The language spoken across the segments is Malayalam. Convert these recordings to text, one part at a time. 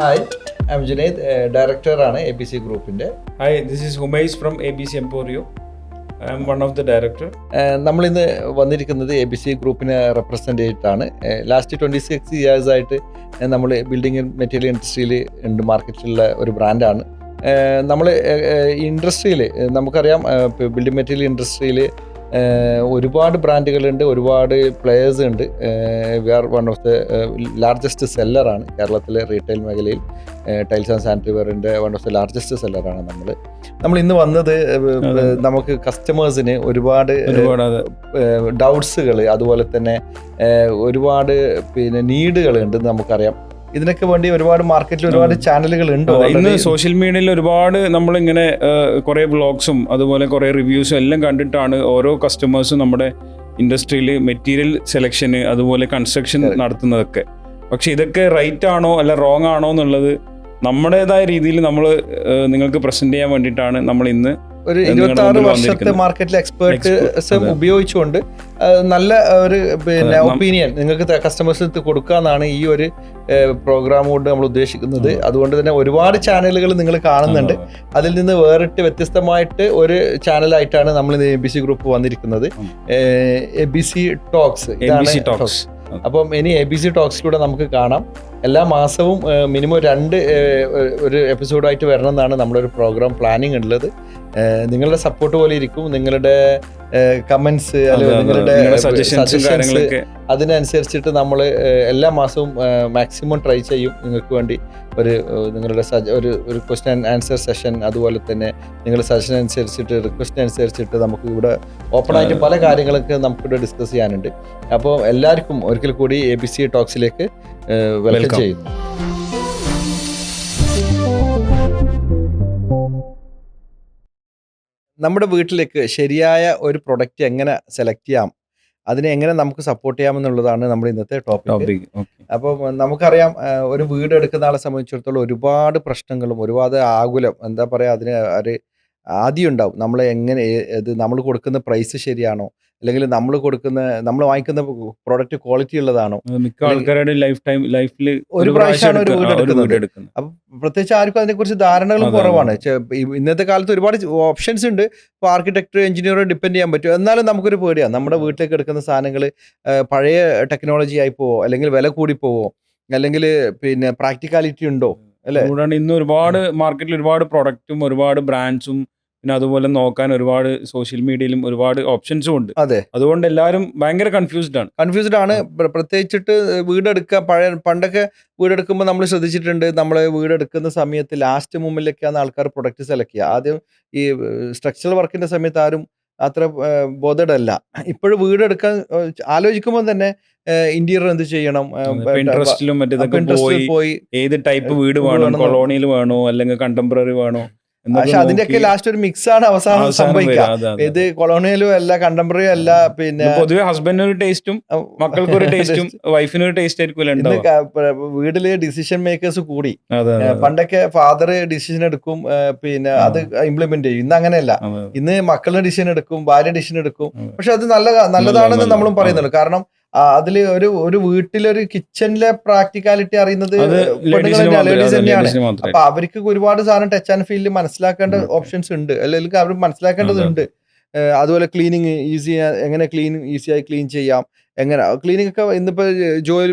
ഹായ്, ഐ എം ജുനൈദ്, ഡയറക്ടറാണ് ABC ഗ്രൂപ്പിൻ്റെ. Hi, this is Humesh from ABC Emporio. I am one of the director. നമ്മളിന്ന് വന്നിരിക്കുന്നത് ABC ഗ്രൂപ്പിനെ റെപ്രസെൻ്റ് ചെയ്തിട്ടാണ്. ലാസ്റ്റ് 26 ഇയേഴ്സായിട്ട് നമ്മൾ ബിൽഡിംഗ് മെറ്റീരിയൽ ഇൻഡസ്ട്രിയിൽ ഉണ്ട്, മാർക്കറ്റിലുള്ള ഒരു ബ്രാൻഡാണ്. നമ്മൾ ഇൻഡസ്ട്രിയിൽ നമുക്കറിയാം, ബിൽഡിംഗ് മെറ്റീരിയൽ ഇൻഡസ്ട്രിയിൽ ഒരുപാട് ബ്രാൻഡുകളുണ്ട്, ഒരുപാട് പ്ലെയേഴ്സ് ഉണ്ട്. We are one of the largest സെല്ലറാണ് കേരളത്തിലെ റീറ്റെയിൽ മേഖലയിൽ. ടൈൽസ് ആൻഡ് സാനിറ്ററി വെയറിൻ്റെ വൺ ഓഫ് ദ ലാർജസ്റ്റ് സെല്ലറാണ് നമ്മൾ ഇന്ന് വന്നത്. നമുക്ക് കസ്റ്റമേഴ്സിന് ഒരുപാട് ഡൗട്ട്സുകൾ, അതുപോലെ തന്നെ ഒരുപാട് നീഡുകൾ ഉണ്ടെന്ന് നമുക്കറിയാം. ഇതിനൊക്കെ വേണ്ടി ഒരുപാട് മാർക്കറ്റിൽ ഒരുപാട് ചാനലുകൾ ഉണ്ട്. ഇന്ന് സോഷ്യൽ മീഡിയയിൽ ഒരുപാട് നമ്മളിങ്ങനെ കുറേ വ്ളോഗ്സും അതുപോലെ കുറേ റിവ്യൂസും എല്ലാം കണ്ടിട്ടാണ് ഓരോ കസ്റ്റമേഴ്സും നമ്മുടെ ഇൻഡസ്ട്രിയിൽ മെറ്റീരിയൽ സെലക്ഷന് അതുപോലെ കൺസ്ട്രക്ഷൻ നടത്തുന്നതൊക്കെ. പക്ഷെ ഇതൊക്കെ റൈറ്റ് ആണോ അല്ല റോങ് ആണോ എന്നുള്ളത് നമ്മുടേതായ രീതിയിൽ നമ്മൾ നിങ്ങൾക്ക് പ്രസന്റ് ചെയ്യാൻ വേണ്ടിയിട്ടാണ് നമ്മൾ ഇന്ന് ഒരു 26 വർഷത്തെ മാർക്കറ്റിലെ എക്സ്പേർട്സ് ഉപയോഗിച്ചുകൊണ്ട് നല്ല ഒരു ഒപ്പീനിയൻ നിങ്ങൾക്ക് കസ്റ്റമേഴ്സിന് കൊടുക്കുക എന്നാണ് ഈ ഒരു പ്രോഗ്രാം കൊണ്ട് നമ്മൾ ഉദ്ദേശിക്കുന്നത്. അതുകൊണ്ട് തന്നെ ഒരുപാട് ചാനലുകൾ നിങ്ങൾ കാണുന്നുണ്ട്. അതിൽ നിന്ന് വേറിട്ട് വ്യത്യസ്തമായിട്ട് ഒരു ചാനലായിട്ടാണ് നമ്മൾ ABC ഗ്രൂപ്പ് വന്നിരിക്കുന്നത്. ABC talks. അപ്പം ഇനി ABC ടോക്സിലൂടെ നമുക്ക് കാണാം. എല്ലാ മാസവും മിനിമം 2 ഒരു എപ്പിസോഡായിട്ട് വരണം എന്നാണ് നമ്മുടെ ഒരു പ്രോഗ്രാം പ്ലാനിങ് ഉള്ളത്. നിങ്ങളുടെ സപ്പോർട്ട് പോലെ ഇരിക്കും, നിങ്ങളുടെ കമൻസ് അല്ലെങ്കിൽ നിങ്ങളുടെ സജഷൻസ്, അതിനനുസരിച്ചിട്ട് നമ്മൾ എല്ലാ മാസവും മാക്സിമം ട്രൈ ചെയ്യും നിങ്ങൾക്ക് വേണ്ടി നിങ്ങളുടെ ഒരു ക്വസ്റ്റ്യൻ ആൻഡ് ആൻസർ സെഷൻ. അതുപോലെ തന്നെ നിങ്ങളുടെ സജഷൻ അനുസരിച്ചിട്ട്, റിക്വസ്റ്റ് അനുസരിച്ചിട്ട് നമുക്ക് ഇവിടെ ഓപ്പണായിട്ട് പല കാര്യങ്ങളൊക്കെ നമുക്കിവിടെ ഡിസ്കസ് ചെയ്യാനുണ്ട്. അപ്പോൾ എല്ലാവർക്കും ഒരിക്കൽ കൂടി ABC ടോക്സിലേക്ക് വെൽക്കം ചെയ്യുന്നു. നമ്മുടെ വീട്ടിലേക്ക് ശരിയായ ഒരു പ്രൊഡക്റ്റ് എങ്ങനെ സെലക്ട് ചെയ്യാം, അതിനെ എങ്ങനെ നമുക്ക് സപ്പോർട്ട് ചെയ്യാമെന്നുള്ളതാണ് നമ്മുടെ ഇന്നത്തെ ടോപ്പിക്. അപ്പം നമുക്കറിയാം, ഒരു വീട് എടുക്കുന്ന ആളെ സംബന്ധിച്ചിടത്തോളം ഒരുപാട് പ്രശ്നങ്ങളും ഒരുപാട് ആകുലം, എന്താ പറയുക, അതിന് ഒരു ആദ്യം ഉണ്ടാവും. നമ്മൾ കൊടുക്കുന്ന പ്രൈസ് ശരിയാണോ, അല്ലെങ്കിൽ നമ്മൾ വാങ്ങിക്കുന്ന പ്രോഡക്റ്റ് ക്വാളിറ്റി ഉള്ളതാണോ. മിക്ക ആൾക്കാരുടെ ലൈഫിൽ ഒരു പ്രാവശ്യമാണ് ഒരു വീട് എടുക്കുന്നത്. അപ്പൊ പ്രത്യേകിച്ച് ആർക്കും അതിനെക്കുറിച്ച് ധാരണകളും കുറവാണ്. ഇന്നത്തെ കാലത്ത് ഒരുപാട് ഓപ്ഷൻസ് ഉണ്ട്. ഇപ്പോൾ ആർക്കിടെക്ട്, എഞ്ചിനീയറെ ഡിപ്പെൻഡ് ചെയ്യാൻ പറ്റും. എന്നാലും നമുക്കൊരു പേടിയാണ്, നമ്മുടെ വീട്ടിലേക്ക് എടുക്കുന്ന സാധനങ്ങൾ പഴയ ടെക്നോളജി ആയി പോവോ, അല്ലെങ്കിൽ വില കൂടി പോവോ, അല്ലെങ്കിൽ പ്രാക്ടിക്കാലിറ്റി ഉണ്ടോ, അല്ലേ? അതുകൊണ്ടാണ് ഇന്ന് ഒരുപാട് മാർക്കറ്റിൽ ഒരുപാട് പ്രൊഡക്റ്റും ഒരുപാട് ബ്രാൻഡ്സും പിന്നെ അതുപോലെ നോക്കാൻ ഒരുപാട് സോഷ്യൽ മീഡിയയിലും ഒരുപാട് ഓപ്ഷൻസും ഉണ്ട്. അതെ, അതുകൊണ്ട് എല്ലാവരും ഭയങ്കര കൺഫ്യൂസ്ഡ് ആണ്. പ്രത്യേകിച്ചിട്ട് പണ്ടൊക്കെ വീടെടുക്കുമ്പോൾ നമ്മൾ ശ്രദ്ധിച്ചിട്ടുണ്ട്, നമ്മൾ വീടെടുക്കുന്ന സമയത്ത് ലാസ്റ്റ് മുമ്പിലേക്കാണ് ആൾക്കാർ പ്രൊഡക്റ്റ് സെലക്ട് ചെയ്യുക. ആദ്യം ഈ സ്ട്രക്ചറൽ വർക്കിന്റെ സമയത്ത് ആരും അത്ര ബോധഡല്ല. ഇപ്പോഴും വീടെടുക്കാൻ ആലോചിക്കുമ്പോൾ തന്നെ ഇന്റീരിയർ എന്ത് ചെയ്യണം, Pinterestൽ പോയി ഏത് ടൈപ്പ് വീട് വേണം, കൊളോണിയൽ വേണോ അല്ലെങ്കിൽ കണ്ടംപററി വേണോ. പക്ഷെ അതിന്റെയൊക്കെ ലാസ്റ്റ് ഒരു മിക്സ് ആണ് അവസാനം സംഭവിക്കുക. ഇത് കൊളോണിയലും അല്ല, കണ്ടംപററിയും അല്ല. പൊതുവെ ഹസ്ബൻഡിന് ഒരു ടേസ്റ്റും മക്കൾക്ക് ഒരു ടേസ്റ്റും വൈഫിന് ഒരു ടേസ്റ്റ് ആയിരിക്കും. വീട്ടില് ഡിസിഷൻ മേക്കേഴ്സ് കൂടി. പണ്ടൊക്കെ ഫാദർ ഡിസിഷൻ എടുക്കും, അത് ഇംപ്ലിമെന്റ് ചെയ്യും. ഇന്ന് അങ്ങനെയല്ല. ഇന്ന് മക്കളുടെ ഡിസിഷൻ എടുക്കും, ഭാര്യ ഡിസിഷൻ എടുക്കും. പക്ഷെ അത് നല്ലതാണെന്ന് നമ്മളും പറയുന്നുള്ളൂ. കാരണം അതില് ഒരു വീട്ടിലൊരു കിച്ചണിലെ പ്രാക്ടിക്കാലിറ്റി അറിയുന്നത് ലേഡീസ് തന്നെയാണ്. അപ്പൊ അവർക്ക് ഒരുപാട് സാധനം ടച്ച് ആൻഡ് ഫീലിൽ മനസ്സിലാക്കേണ്ട ഓപ്ഷൻസ് ഉണ്ട്, അല്ലെങ്കിൽ അവർ മനസ്സിലാക്കേണ്ടതുണ്ട്. അതുപോലെ ക്ലീനിങ് എങ്ങനെ ഈസിയായി ക്ലീൻ ചെയ്യാം, എങ്ങനെ ക്ലീനിങ് ഒക്കെ. ഇന്നിപ്പോ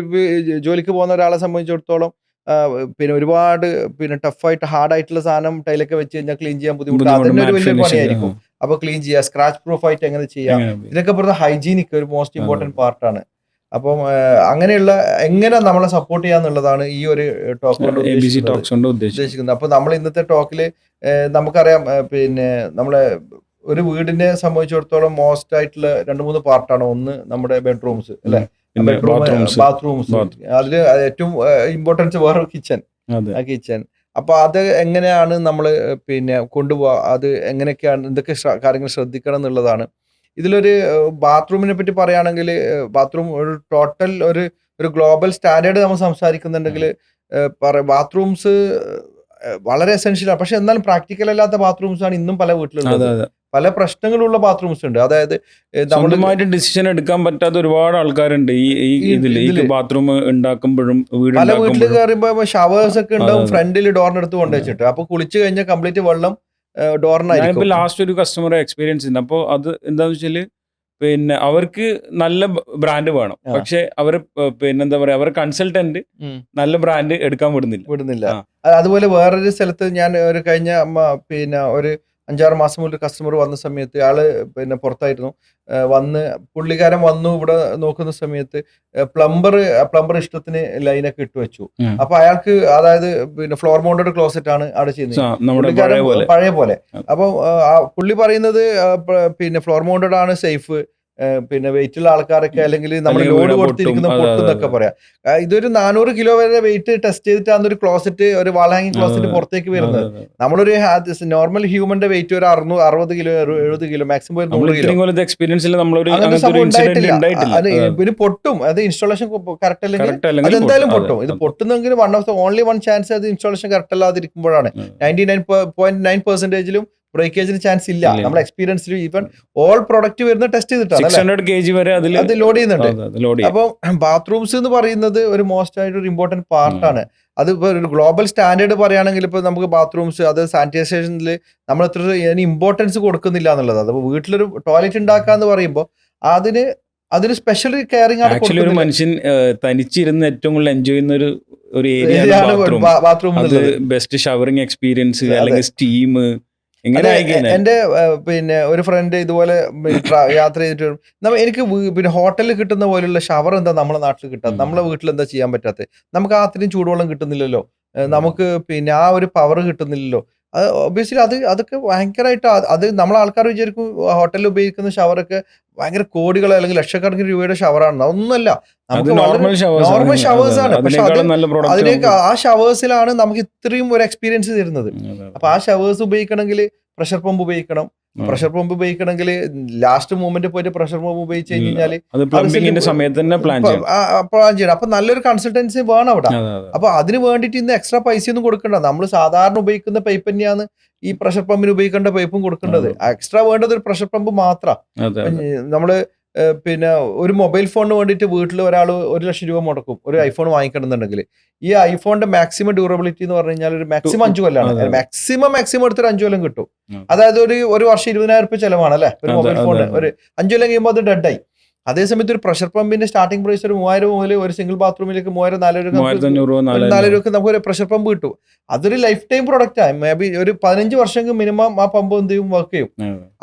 ജോലിക്ക് പോകുന്ന ഒരാളെ സംബന്ധിച്ചിടത്തോളം ഒരുപാട് ടഫായിട്ട് ഹാർഡായിട്ടുള്ള സാധനം ടൈലൊക്കെ വെച്ച് കഴിഞ്ഞാൽ ക്ലീൻ ചെയ്യാൻ ബുദ്ധിമുട്ട്. അതിന് ഒരു വലിയ പണിയായിരിക്കും. അപ്പൊ ക്ലീൻ ചെയ്യുക, സ്ക്രാച്ച് പ്രൂഫ് ആയിട്ട് എങ്ങനെ ചെയ്യാം, ഇതിനൊക്കെ പറഞ്ഞ ഹൈജീനിക് ഒരു മോസ്റ്റ് ഇമ്പോർട്ടന്റ് പാർട്ടാണ്. അപ്പം അങ്ങനെയുള്ള എങ്ങനെ നമ്മളെ സപ്പോർട്ട് ചെയ്യാന്നുള്ളതാണ് ഈ ഒരു ടോക്ക് കൊണ്ട് ഉദ്ദേശിക്കുന്നത്. അപ്പൊ നമ്മൾ ഇന്നത്തെ ടോക്കില് നമുക്കറിയാം, നമ്മളെ ഒരു വീടിനെ സംബന്ധിച്ചിടത്തോളം മോസ്റ്റ് ആയിട്ടുള്ള 2-3 പാർട്ടാണ്. ഒന്ന് നമ്മുടെ ബെഡ്റൂംസ്, അല്ലെ, ബാത്റൂംസ്. അതില് ഏറ്റവും ഇമ്പോർട്ടൻസ് വേറെ കിച്ചൺ. അപ്പൊ അത് എങ്ങനെയാണ് നമ്മൾ കൊണ്ടുപോവുക, അത് എങ്ങനെയൊക്കെയാണ്, എന്തൊക്കെ കാര്യങ്ങൾ ശ്രദ്ധിക്കണം എന്നുള്ളതാണ്. ഇതിലൊരു ബാത്റൂമിനെ പറ്റി പറയുകയാണെങ്കിൽ, ബാത്റൂം ഒരു ടോട്ടൽ ഒരു ഗ്ലോബൽ സ്റ്റാൻഡേർഡ് നമ്മൾ സംസാരിക്കുന്നുണ്ടെങ്കിൽ ബാത്റൂംസ് വളരെ എസെൻഷ്യലാണ്. പക്ഷെ എന്നാലും പ്രാക്ടിക്കൽ അല്ലാത്ത ബാത്റൂംസ് ആണ് ഇന്നും പല വീട്ടിലുള്ളത്. പല പ്രശ്നങ്ങളുള്ള ബാത്റൂംസ് ഉണ്ട്. അതായത് സ്വന്തമായിട്ട് ഡിസിഷൻ എടുക്കാൻ പറ്റാത്ത ഒരുപാട് ആൾക്കാരുണ്ട് ഈ ബാത്റൂം ഉണ്ടാക്കുമ്പോഴും പല വീട്ടിൽ കയറുമ്പോ ഷവേഴ്സ് ഒക്കെ ഉണ്ടാവും ഫ്രണ്ടിൽ ഡോറിനടുത്ത് കൊണ്ടുവച്ചിട്ട്. അപ്പൊ കുളിച്ചു കഴിഞ്ഞാൽ കംപ്ലീറ്റ് വെള്ളം ഡോറിനായിരിക്കും. ലാസ്റ്റ് ഒരു കസ്റ്റമർ എക്സ്പീരിയൻസ് ഉണ്ട്. അപ്പോൾ അത് എന്താന്ന് വെച്ചാല് പിന്നെ അവർക്ക് നല്ല ബ്രാൻഡ് വേണം, പക്ഷെ അവർ പിന്നെ എന്താ പറയാ അവർ കൺസൾട്ടന്റ് നല്ല ബ്രാൻഡ് എടുക്കാൻ വിടുന്നില്ല. അതുപോലെ വേറൊരു സ്ഥലത്ത് ഞാൻ ഒരു കഴിഞ്ഞ പിന്നെ ഒരു 5-6 മാസം മുതൽ കസ്റ്റമർ വന്ന സമയത്ത് ആള് പിന്നെ പുറത്തായിരുന്നു. പുള്ളിക്കാരൻ വന്നു ഇവിടെ നോക്കുന്ന സമയത്ത് പ്ലംബർ ഇഷ്ടത്തിന് ലൈനൊക്കെ ഇട്ട് വെച്ചു. അപ്പൊ അയാൾക്ക് അതായത് പിന്നെ ഫ്ലോർ മൗണ്ടഡ് ക്ലോസറ്റ് ആണ് അവിടെ ചെയ്യുന്നത് പഴയ പോലെ. അപ്പൊ പുള്ളി പറയുന്നത് പിന്നെ ഫ്ലോർ മൗണ്ടഡ് ആണ് സേഫ്, പിന്നെ വെയിറ്റ് ഉള്ള ആൾക്കാരൊക്കെ അല്ലെങ്കിൽ നമ്മൾ ലോഡ് കൊടുത്തിരിക്കുന്ന പൊട്ടെന്നൊക്കെ പറയാം. ഇതൊരു 400 കിലോ വരെ വെയിറ്റ് ടെസ്റ്റ് ചെയ്തിട്ടാണ് ഒരു ക്ലോസറ്റ്, ഒരു വാൾ ഹാങ്ങിങ് ക്ലോസറ്റ് പുറത്തേക്ക് വരുന്നത്. നമ്മളൊരു നോർമൽ ഹ്യൂമന്റെ വെയിറ്റ് ഒരു 60 kilo 70 kilo maximum 100 kilo experience പിന്നെ പൊട്ടും. അത് ഇൻസ്റ്റാളേഷൻ കറക്റ്റ് അല്ലെങ്കിൽ അതെന്തായാലും പൊട്ടും. ഇത് പൊട്ടുന്നെങ്കിൽ ഓൺലി വൺ ചാൻസ് അത് ഇൻസ്റ്റാളേഷൻ കറക്റ്റ് അല്ലാതിരിക്കുമ്പോഴാണ്. 99.9% ബ്രേക്കേജിന് ചാൻസ് ഇല്ല. നമ്മുടെ എക്സ്പീരിയൻസിൽ ഈവൻ ഓൾ പ്രൊഡക്റ്റ് വരുന്ന ടെസ്റ്റ് ചെയ്തിട്ടാണ് 600 kg വരെ അത് ലോഡ് ചെയ്യുന്നുണ്ട്. അപ്പൊ ബാത്റൂംസ് എന്ന് പറയുന്നത് ഒരു മോസ്റ്റ് ആയിട്ട് ഒരു ഇമ്പോർട്ടന്റ് പാർട്ടാണ്. അത് ഇപ്പൊ ഒരു ഗ്ലോബൽ സ്റ്റാൻഡേർഡ് പറയുകയാണെങ്കിൽ ഇപ്പൊ നമുക്ക് ബാത്റൂംസ് അത് സാനിറ്റൈസേഷനിൽ നമ്മൾ എത്ര ഇമ്പോർട്ടൻസ് കൊടുക്കുന്നില്ല എന്നുള്ളത്. അത് വീട്ടിലൊരു ടോയ്ലറ്റ് ഉണ്ടാക്കാന്ന് പറയുമ്പോൾ അതിന് സ്പെഷ്യൽ കെയറിംഗ് ആണ്. ആക്ച്വലി ഒരു മനുഷ്യൻ തനിച്ചിരുന്ന് ഏറ്റവും കൂടുതൽ എൻജോയ് ചെയ്യുന്ന ഒരു area bathroom. Best showering experience അല്ലെങ്കിൽ സ്റ്റീം. എന്റെ പിന്നെ ഒരു ഫ്രണ്ട് ഇതുപോലെ യാത്ര ചെയ്തിട്ട് എനിക്ക് പിന്നെ ഹോട്ടലിൽ കിട്ടുന്ന പോലെയുള്ള ഷവർ എന്താ നമ്മുടെ നാട്ടിൽ കിട്ടാത്ത, നമ്മളെ വീട്ടിൽ എന്താ ചെയ്യാൻ പറ്റാത്തത്? നമുക്ക് അത്രയും ചൂടുവെള്ളം കിട്ടുന്നില്ലല്ലോ, നമുക്ക് പിന്നെ ആ ഒരു പവർ കിട്ടുന്നില്ലല്ലോ. അത് ഒബ്വിയസ്ലി അതൊക്കെ ഭയങ്കരമായിട്ട് അത് നമ്മളെ ആൾക്കാർ വിചാരിക്കും ഹോട്ടലിൽ ഉപയോഗിക്കുന്ന ഷവറൊക്കെ ഭയങ്കര കോടികൾ അല്ലെങ്കിൽ ലക്ഷക്കണക്കിന് രൂപയുടെ ഷവറാണ്. ഒന്നുമല്ല, നമുക്ക് നോർമൽ ഷവേഴ്സ് ആണ്. പക്ഷെ അതിലേക്ക് ആ ഷവേഴ്സിലാണ് നമുക്ക് ഇത്രയും ഒരു എക്സ്പീരിയൻസ് തരുന്നത്. അപ്പൊ ആ ഷവേഴ്സ് ഉപയോഗിക്കണമെങ്കിൽ പ്രഷർ പമ്പ് ഉപയോഗിക്കണം. പ്രഷർ പമ്പ് ഉപയോഗിക്കണമെങ്കിൽ ലാസ്റ്റ് മൂമെന്റ് പോയിട്ട് പ്രഷർ പമ്പ് ഉപയോഗിച്ച് കഴിഞ്ഞാൽ പ്ലാൻ ചെയ്യണം. അപ്പൊ നല്ലൊരു കൺസൾട്ടൻസി വേണം അവിടെ. അപ്പൊ അതിന് വേണ്ടിയിട്ട് ഇന്ന് എക്സ്ട്രാ പൈസയൊന്നും കൊടുക്കണ്ട. നമ്മൾ സാധാരണ ഉപയോഗിക്കുന്ന പൈപ്പ് തന്നെയാണ് ഈ പ്രഷർ പമ്പിന് ഉപയോഗിക്കേണ്ട പൈപ്പും കൊടുക്കേണ്ടത്. എക്സ്ട്രാ വേണ്ടത് ഒരു പ്രഷർ പമ്പ് മാത്രം. നമ്മള് പിന്നെ ഒരു മൊബൈൽ ഫോണിന് വേണ്ടിയിട്ട് വീട്ടിൽ ഒരാൾ 1 ലക്ഷം രൂപ മുടക്കും ഒരു ഐഫോൺ വാങ്ങിക്കണമെന്നുണ്ടെങ്കിൽ. ഈ ഐഫോണിന്റെ മാക്സിമം ഡ്യൂറബിലിറ്റി എന്ന് പറഞ്ഞു കഴിഞ്ഞാൽ ഒരു മാക്സിമം 5 കൊല്ലമാണ്. മാക്സിമം എടുത്തൊരു 5 കൊല്ലം കിട്ടും. അതായത് ഒരു വർഷം 20,000 രൂപ ചെലവാണ് അല്ലെ ഒരു മൊബൈൽ ഫോണിന്. ഒരു 5 കൊല്ലം കഴിയുമ്പോൾ അത് ഡെഡായി. അതേസമയത്ത് ഒരു പ്രഷർ പമ്പിന്റെ സ്റ്റാർട്ടിംഗ് പ്രൈസ് ഒരു 3000 മുതൽ ഒരു സിംഗിൾ ബാത്റൂമിലേക്ക് 4,000 രൂപ നമുക്ക് ഒരു പ്രഷർ പമ്പ് കിട്ടും. അതൊരു ലൈഫ് ടൈം പ്രൊഡക്റ്റ് ആണ്. മേ ബി ഒരു 15 വർഷം മിനിമം ആ പമ്പ് എന്ത് ചെയ്യും, വർക്ക് ചെയ്യും.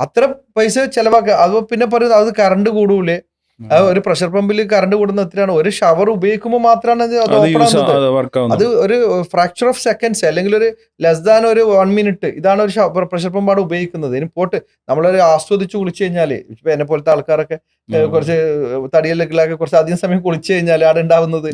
അത്ര പൈസ ചെലവാക്കുക. അത് പിന്നെ പറയുന്നത് അത് കറണ്ട് കൂടൂലേ? ഒരു പ്രഷർ പമ്പിൽ കറണ്ട് കൂടുന്ന എത്രയാണ്? ഒരു ഷവർ ഉപയോഗിക്കുമ്പോൾ മാത്രമാണ് അത് ഓപ്പൺ ആവുന്നത്. അത് ഒരു ഫ്രാക്ചർ ഓഫ് സെക്കൻഡ്സ് അല്ലെങ്കിൽ ഒരു ലെസ് ദാൻ ഒരു 1 മിനിറ്റ് ഇതാണ് ഒരു പ്രഷർ പമ്പാണ് ഉപയോഗിക്കുന്നത്. ഇനി പോട്ട് നമ്മളൊരു ആസ്വദിച്ച് കുളിച്ചു കഴിഞ്ഞാല് ഇപ്പൊ എന്നെ പോലത്തെ ആൾക്കാരൊക്കെ കുറച്ച് തടിയിലൊക്കെ കുറച്ച് അധികം സമയം കുളിച്ചു കഴിഞ്ഞാൽ അവിടെ ഉണ്ടാവുന്നത്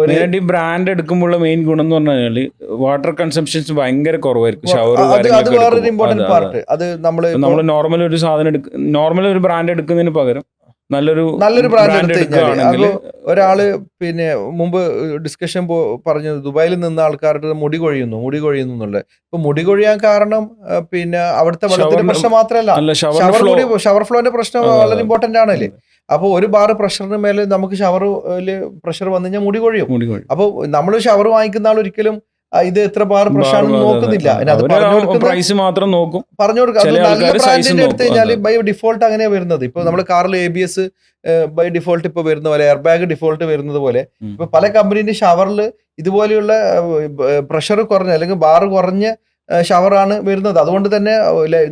ഒരു ബ്രാൻഡ് എടുക്കുമ്പോൾ മെയിൻ ഗുണം എന്ന് പറഞ്ഞാൽ വാട്ടർ കൺസംഷൻസ് ഭയങ്കര കുറവായിരിക്കും. ഷവർ അത് വേറൊരു ഇമ്പോർട്ടന്റ് പാർട്ട്. അത് നമ്മൾ നോർമൽ ഒരു സാധനം നോർമൽ ഒരു ബ്രാൻഡ് എടുക്കുന്നതിന് പകരം നല്ലൊരു ബ്രാൻഡ് എടുക്കുകയാണെങ്കിൽ ഒരാള് പിന്നെ മുമ്പ് ഡിസ്കഷൻ പറഞ്ഞത് ദുബായിൽ നിന്ന് ആൾക്കാരുടെ മുടി കൊഴിയുന്നു എന്നുള്ളത്. ഇപ്പൊ മുടി കൊഴിയാൻ കാരണം പിന്നെ അവിടുത്തെ വെള്ളത്തിന്റെ പ്രശ്നം മാത്രമല്ല, ഷവർ ഫ്ലോന്റെ പ്രശ്നം വളരെ ഇമ്പോർട്ടന്റ് ആണല്ലേ. അപ്പൊ ഒരു ബാർ പ്രഷറിന് മേലെ നമുക്ക് ഷവറില് പ്രഷർ വന്നു കഴിഞ്ഞാൽ മുടി കൊഴിയും. അപ്പൊ നമ്മൾ ഷവർ വാങ്ങിക്കുന്ന ആൾ ഒരിക്കലും ഇത് എത്ര ബാർ പ്രശ്നമാണെന്ന് നോക്കുന്നില്ല. പ്രൈസ് മാത്രം നോക്കും. പറഞ്ഞു കൊടുക്കുക. നല്ല ബ്രാൻഡിന്റെ എടുത്തു കഴിഞ്ഞാൽ ബൈ ഡിഫോൾട്ട് അങ്ങനെയാ വരുന്നത്. ഇപ്പൊ നമ്മൾ കാറിൽ ABS ബൈ ഡിഫോൾട്ട് ഇപ്പൊ വരുന്ന പോലെ, എയർ ബാഗ് ഡിഫോൾട്ട് വരുന്നത് പോലെ ഇപ്പൊ പല കമ്പനീന്റെ ഷവറിൽ ഇതുപോലെയുള്ള പ്രഷർ കുറഞ്ഞ അല്ലെങ്കിൽ ബാർ കുറഞ്ഞ ഷവറാണ് വരുന്നത്. അതുകൊണ്ട് തന്നെ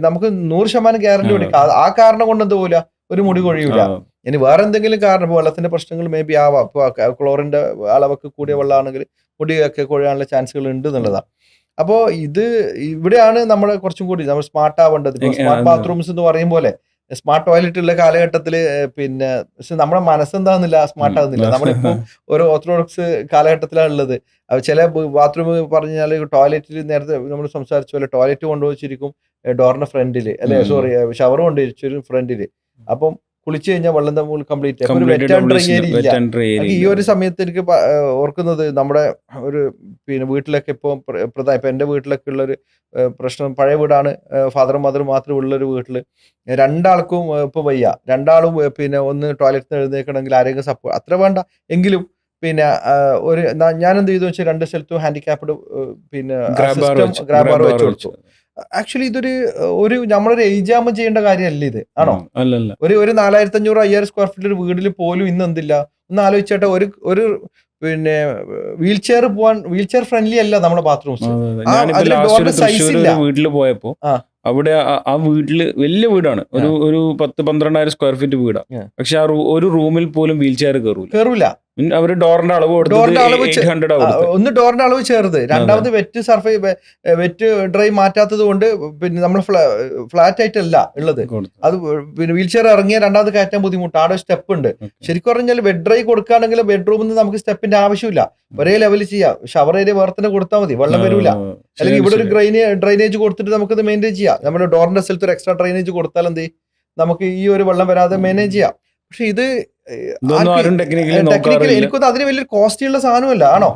നമുക്ക് 100% ഗ്യാരണ്ടി കൊടുക്കാം. ആ കാരണം കൊണ്ട് എന്തുപോലെ ഒരു മുടി കൊഴിയൂല. ഇനി വേറെ എന്തെങ്കിലും കാരണം വെള്ളത്തിന്റെ പ്രശ്നങ്ങൾ മേ ബി ആവാം. ഇപ്പൊ ക്ലോറിന്റെ അളവൊക്കെ കൂടിയ വെള്ളമാണെങ്കിൽ മുടിയൊക്കെ കൊഴിയാനുള്ള ചാൻസുകൾ ഉണ്ട് എന്നുള്ളതാണ്. അപ്പോൾ ഇവിടെയാണ് നമ്മൾ കുറച്ചും കൂടി നമ്മൾ സ്മാർട്ട് ആവേണ്ടത്. സ്മാർട്ട് ബാത്റൂംസ് എന്ന് പറയും പോലെ സ്മാർട്ട് ടോയ്ലറ്റ് ഉള്ള കാലഘട്ടത്തിൽ പിന്നെ പക്ഷെ നമ്മുടെ മനസ്സെന്താകുന്നില്ല, സ്മാർട്ട് ആകുന്നില്ല. നമ്മളിപ്പോ ഒരു ഓർത്തഡോക്സ് കാലഘട്ടത്തിലാണ് ഉള്ളത്. ചില ബാത്റൂം പറഞ്ഞാൽ ടോയ്ലറ്റിൽ നേരത്തെ നമ്മൾ സംസാരിച്ച പോലെ ടോയ്ലറ്റ് കൊണ്ടുവച്ചിരിക്കും ഡോറിന്റെ ഫ്രണ്ടില്, അല്ലെ സോറി ഷവർ കൊണ്ടുവച്ചിരിക്കും ഫ്രണ്ടില്. അപ്പം കുളിച്ചു കഴിഞ്ഞാൽ വെള്ളം തമ്മിൽ കംപ്ലീറ്റ് ഒരു വെറ്റ് ആൻഡ് ഡ്രൈ ഏരിയ ഇല്ല. ഈ ഒരു സമയത്ത് എനിക്ക് ഓർക്കുന്നത് നമ്മുടെ ഒരു പിന്നെ വീട്ടിലൊക്കെ ഇപ്പോൾ ഇപ്പൊ എൻ്റെ വീട്ടിലൊക്കെ ഉള്ളൊരു പ്രശ്നം, പഴയ വീടാണ്, ഫാദറും മദറും മാത്രമേ ഉള്ളൊരു വീട്ടിൽ രണ്ടാൾക്കും ഇപ്പൊ വയ്യ, രണ്ടാളും പിന്നെ ഒന്ന് ടോയ്ലറ്റിൽ എഴുന്നേക്കണമെങ്കിൽ ആരെങ്കിലും സപ്പോർട്ട് അത്ര വേണ്ട എങ്കിലും പിന്നെ ഒരു ഞാനെന്ത് ചെയ്തു വെച്ചാൽ 2 സ്ഥലത്തും ഹാൻഡിക്യാപ്ഡ് പിന്നെ ഗ്രാബ് ബാർ വെച്ച് കൊടുത്തു. ആക്ച്വലി ഒരു നമ്മളൊരു എയ്ജാമ ചെയ്യേണ്ട കാര്യമല്ല ഇത്, ആണോ? ഒരു 4500-5000 സ്ക്വയർ ഫീറ്റ് ഒരു വീട്ടിൽ പോലും ഇന്ന് എന്തില്ല. ഒന്ന് ആലോചിച്ചേട്ടെ, ഒരു പിന്നെ വീൽ ചെയർ ഫ്രണ്ട്ലി അല്ല നമ്മുടെ ബാത്റൂംസ്. വീട്ടിൽ പോയപ്പോ അവിടെ ആ വീട്ടില് വലിയ വീടാണ്, ഒരു 10-12,000 സ്ക്വയർ ഫീറ്റ് വീടാണ്. പക്ഷെ ആ ഒരു റൂമിൽ പോലും വീൽ ചെയർ കയറൂല. അവര് ഡോറിന്റെ അളവ് ഒന്ന് ഡോറിന്റെ അളവ് ചേർത്ത്, രണ്ടാമത് വെറ്റ് ഡ്രൈ മാറ്റാത്തത് കൊണ്ട് പിന്നെ നമ്മൾ ഫ്ലാറ്റ് ആയിട്ടല്ല ഉള്ളത്. അത് പിന്നെ വീൽ ചെയർ ഇറങ്ങിയ രണ്ടാമത് കയറ്റാൻ ബുദ്ധിമുട്ട്. അവിടെ സ്റ്റെപ്പ് ഉണ്ട്. ശരിക്കും പറഞ്ഞാൽ വെറ്റ് ഡ്രൈ കൊടുക്കുകയാണെങ്കിൽ ബെഡ്റൂമിൽ നിന്ന് നമുക്ക് സ്റ്റെപ്പിന്റെ ആവശ്യമില്ല, ഒരേ ലെവലിൽ ചെയ്യാം. ഷവർ ഏരിയ വേറെ തന്നെ കൊടുത്താൽ മതി, വെള്ളം വരൂല. അല്ലെങ്കിൽ ഇവിടെ ഒരു ഡ്രൈനേജ് കൊടുത്തിട്ട് നമുക്കത് മെയിൻറ്റെയിൻ ചെയ്യാം. നമ്മുടെ ഡോറിന്റെ സ്ഥലത്ത് ഒരു എക്സ്ട്രാ ഡ്രൈനേജ് കൊടുത്താൽ എന്ത് നമുക്ക് ഈ ഒരു വെള്ളം വരാതെ മാനേജ് ചെയ്യാം. പക്ഷെ ഇത് ടെക്നിക്കലി എനിക്കൊന്നും അതിന് വലിയൊരു കോസ്റ്റ്ലി ഉള്ള സാധനമല്ല, ആണോ?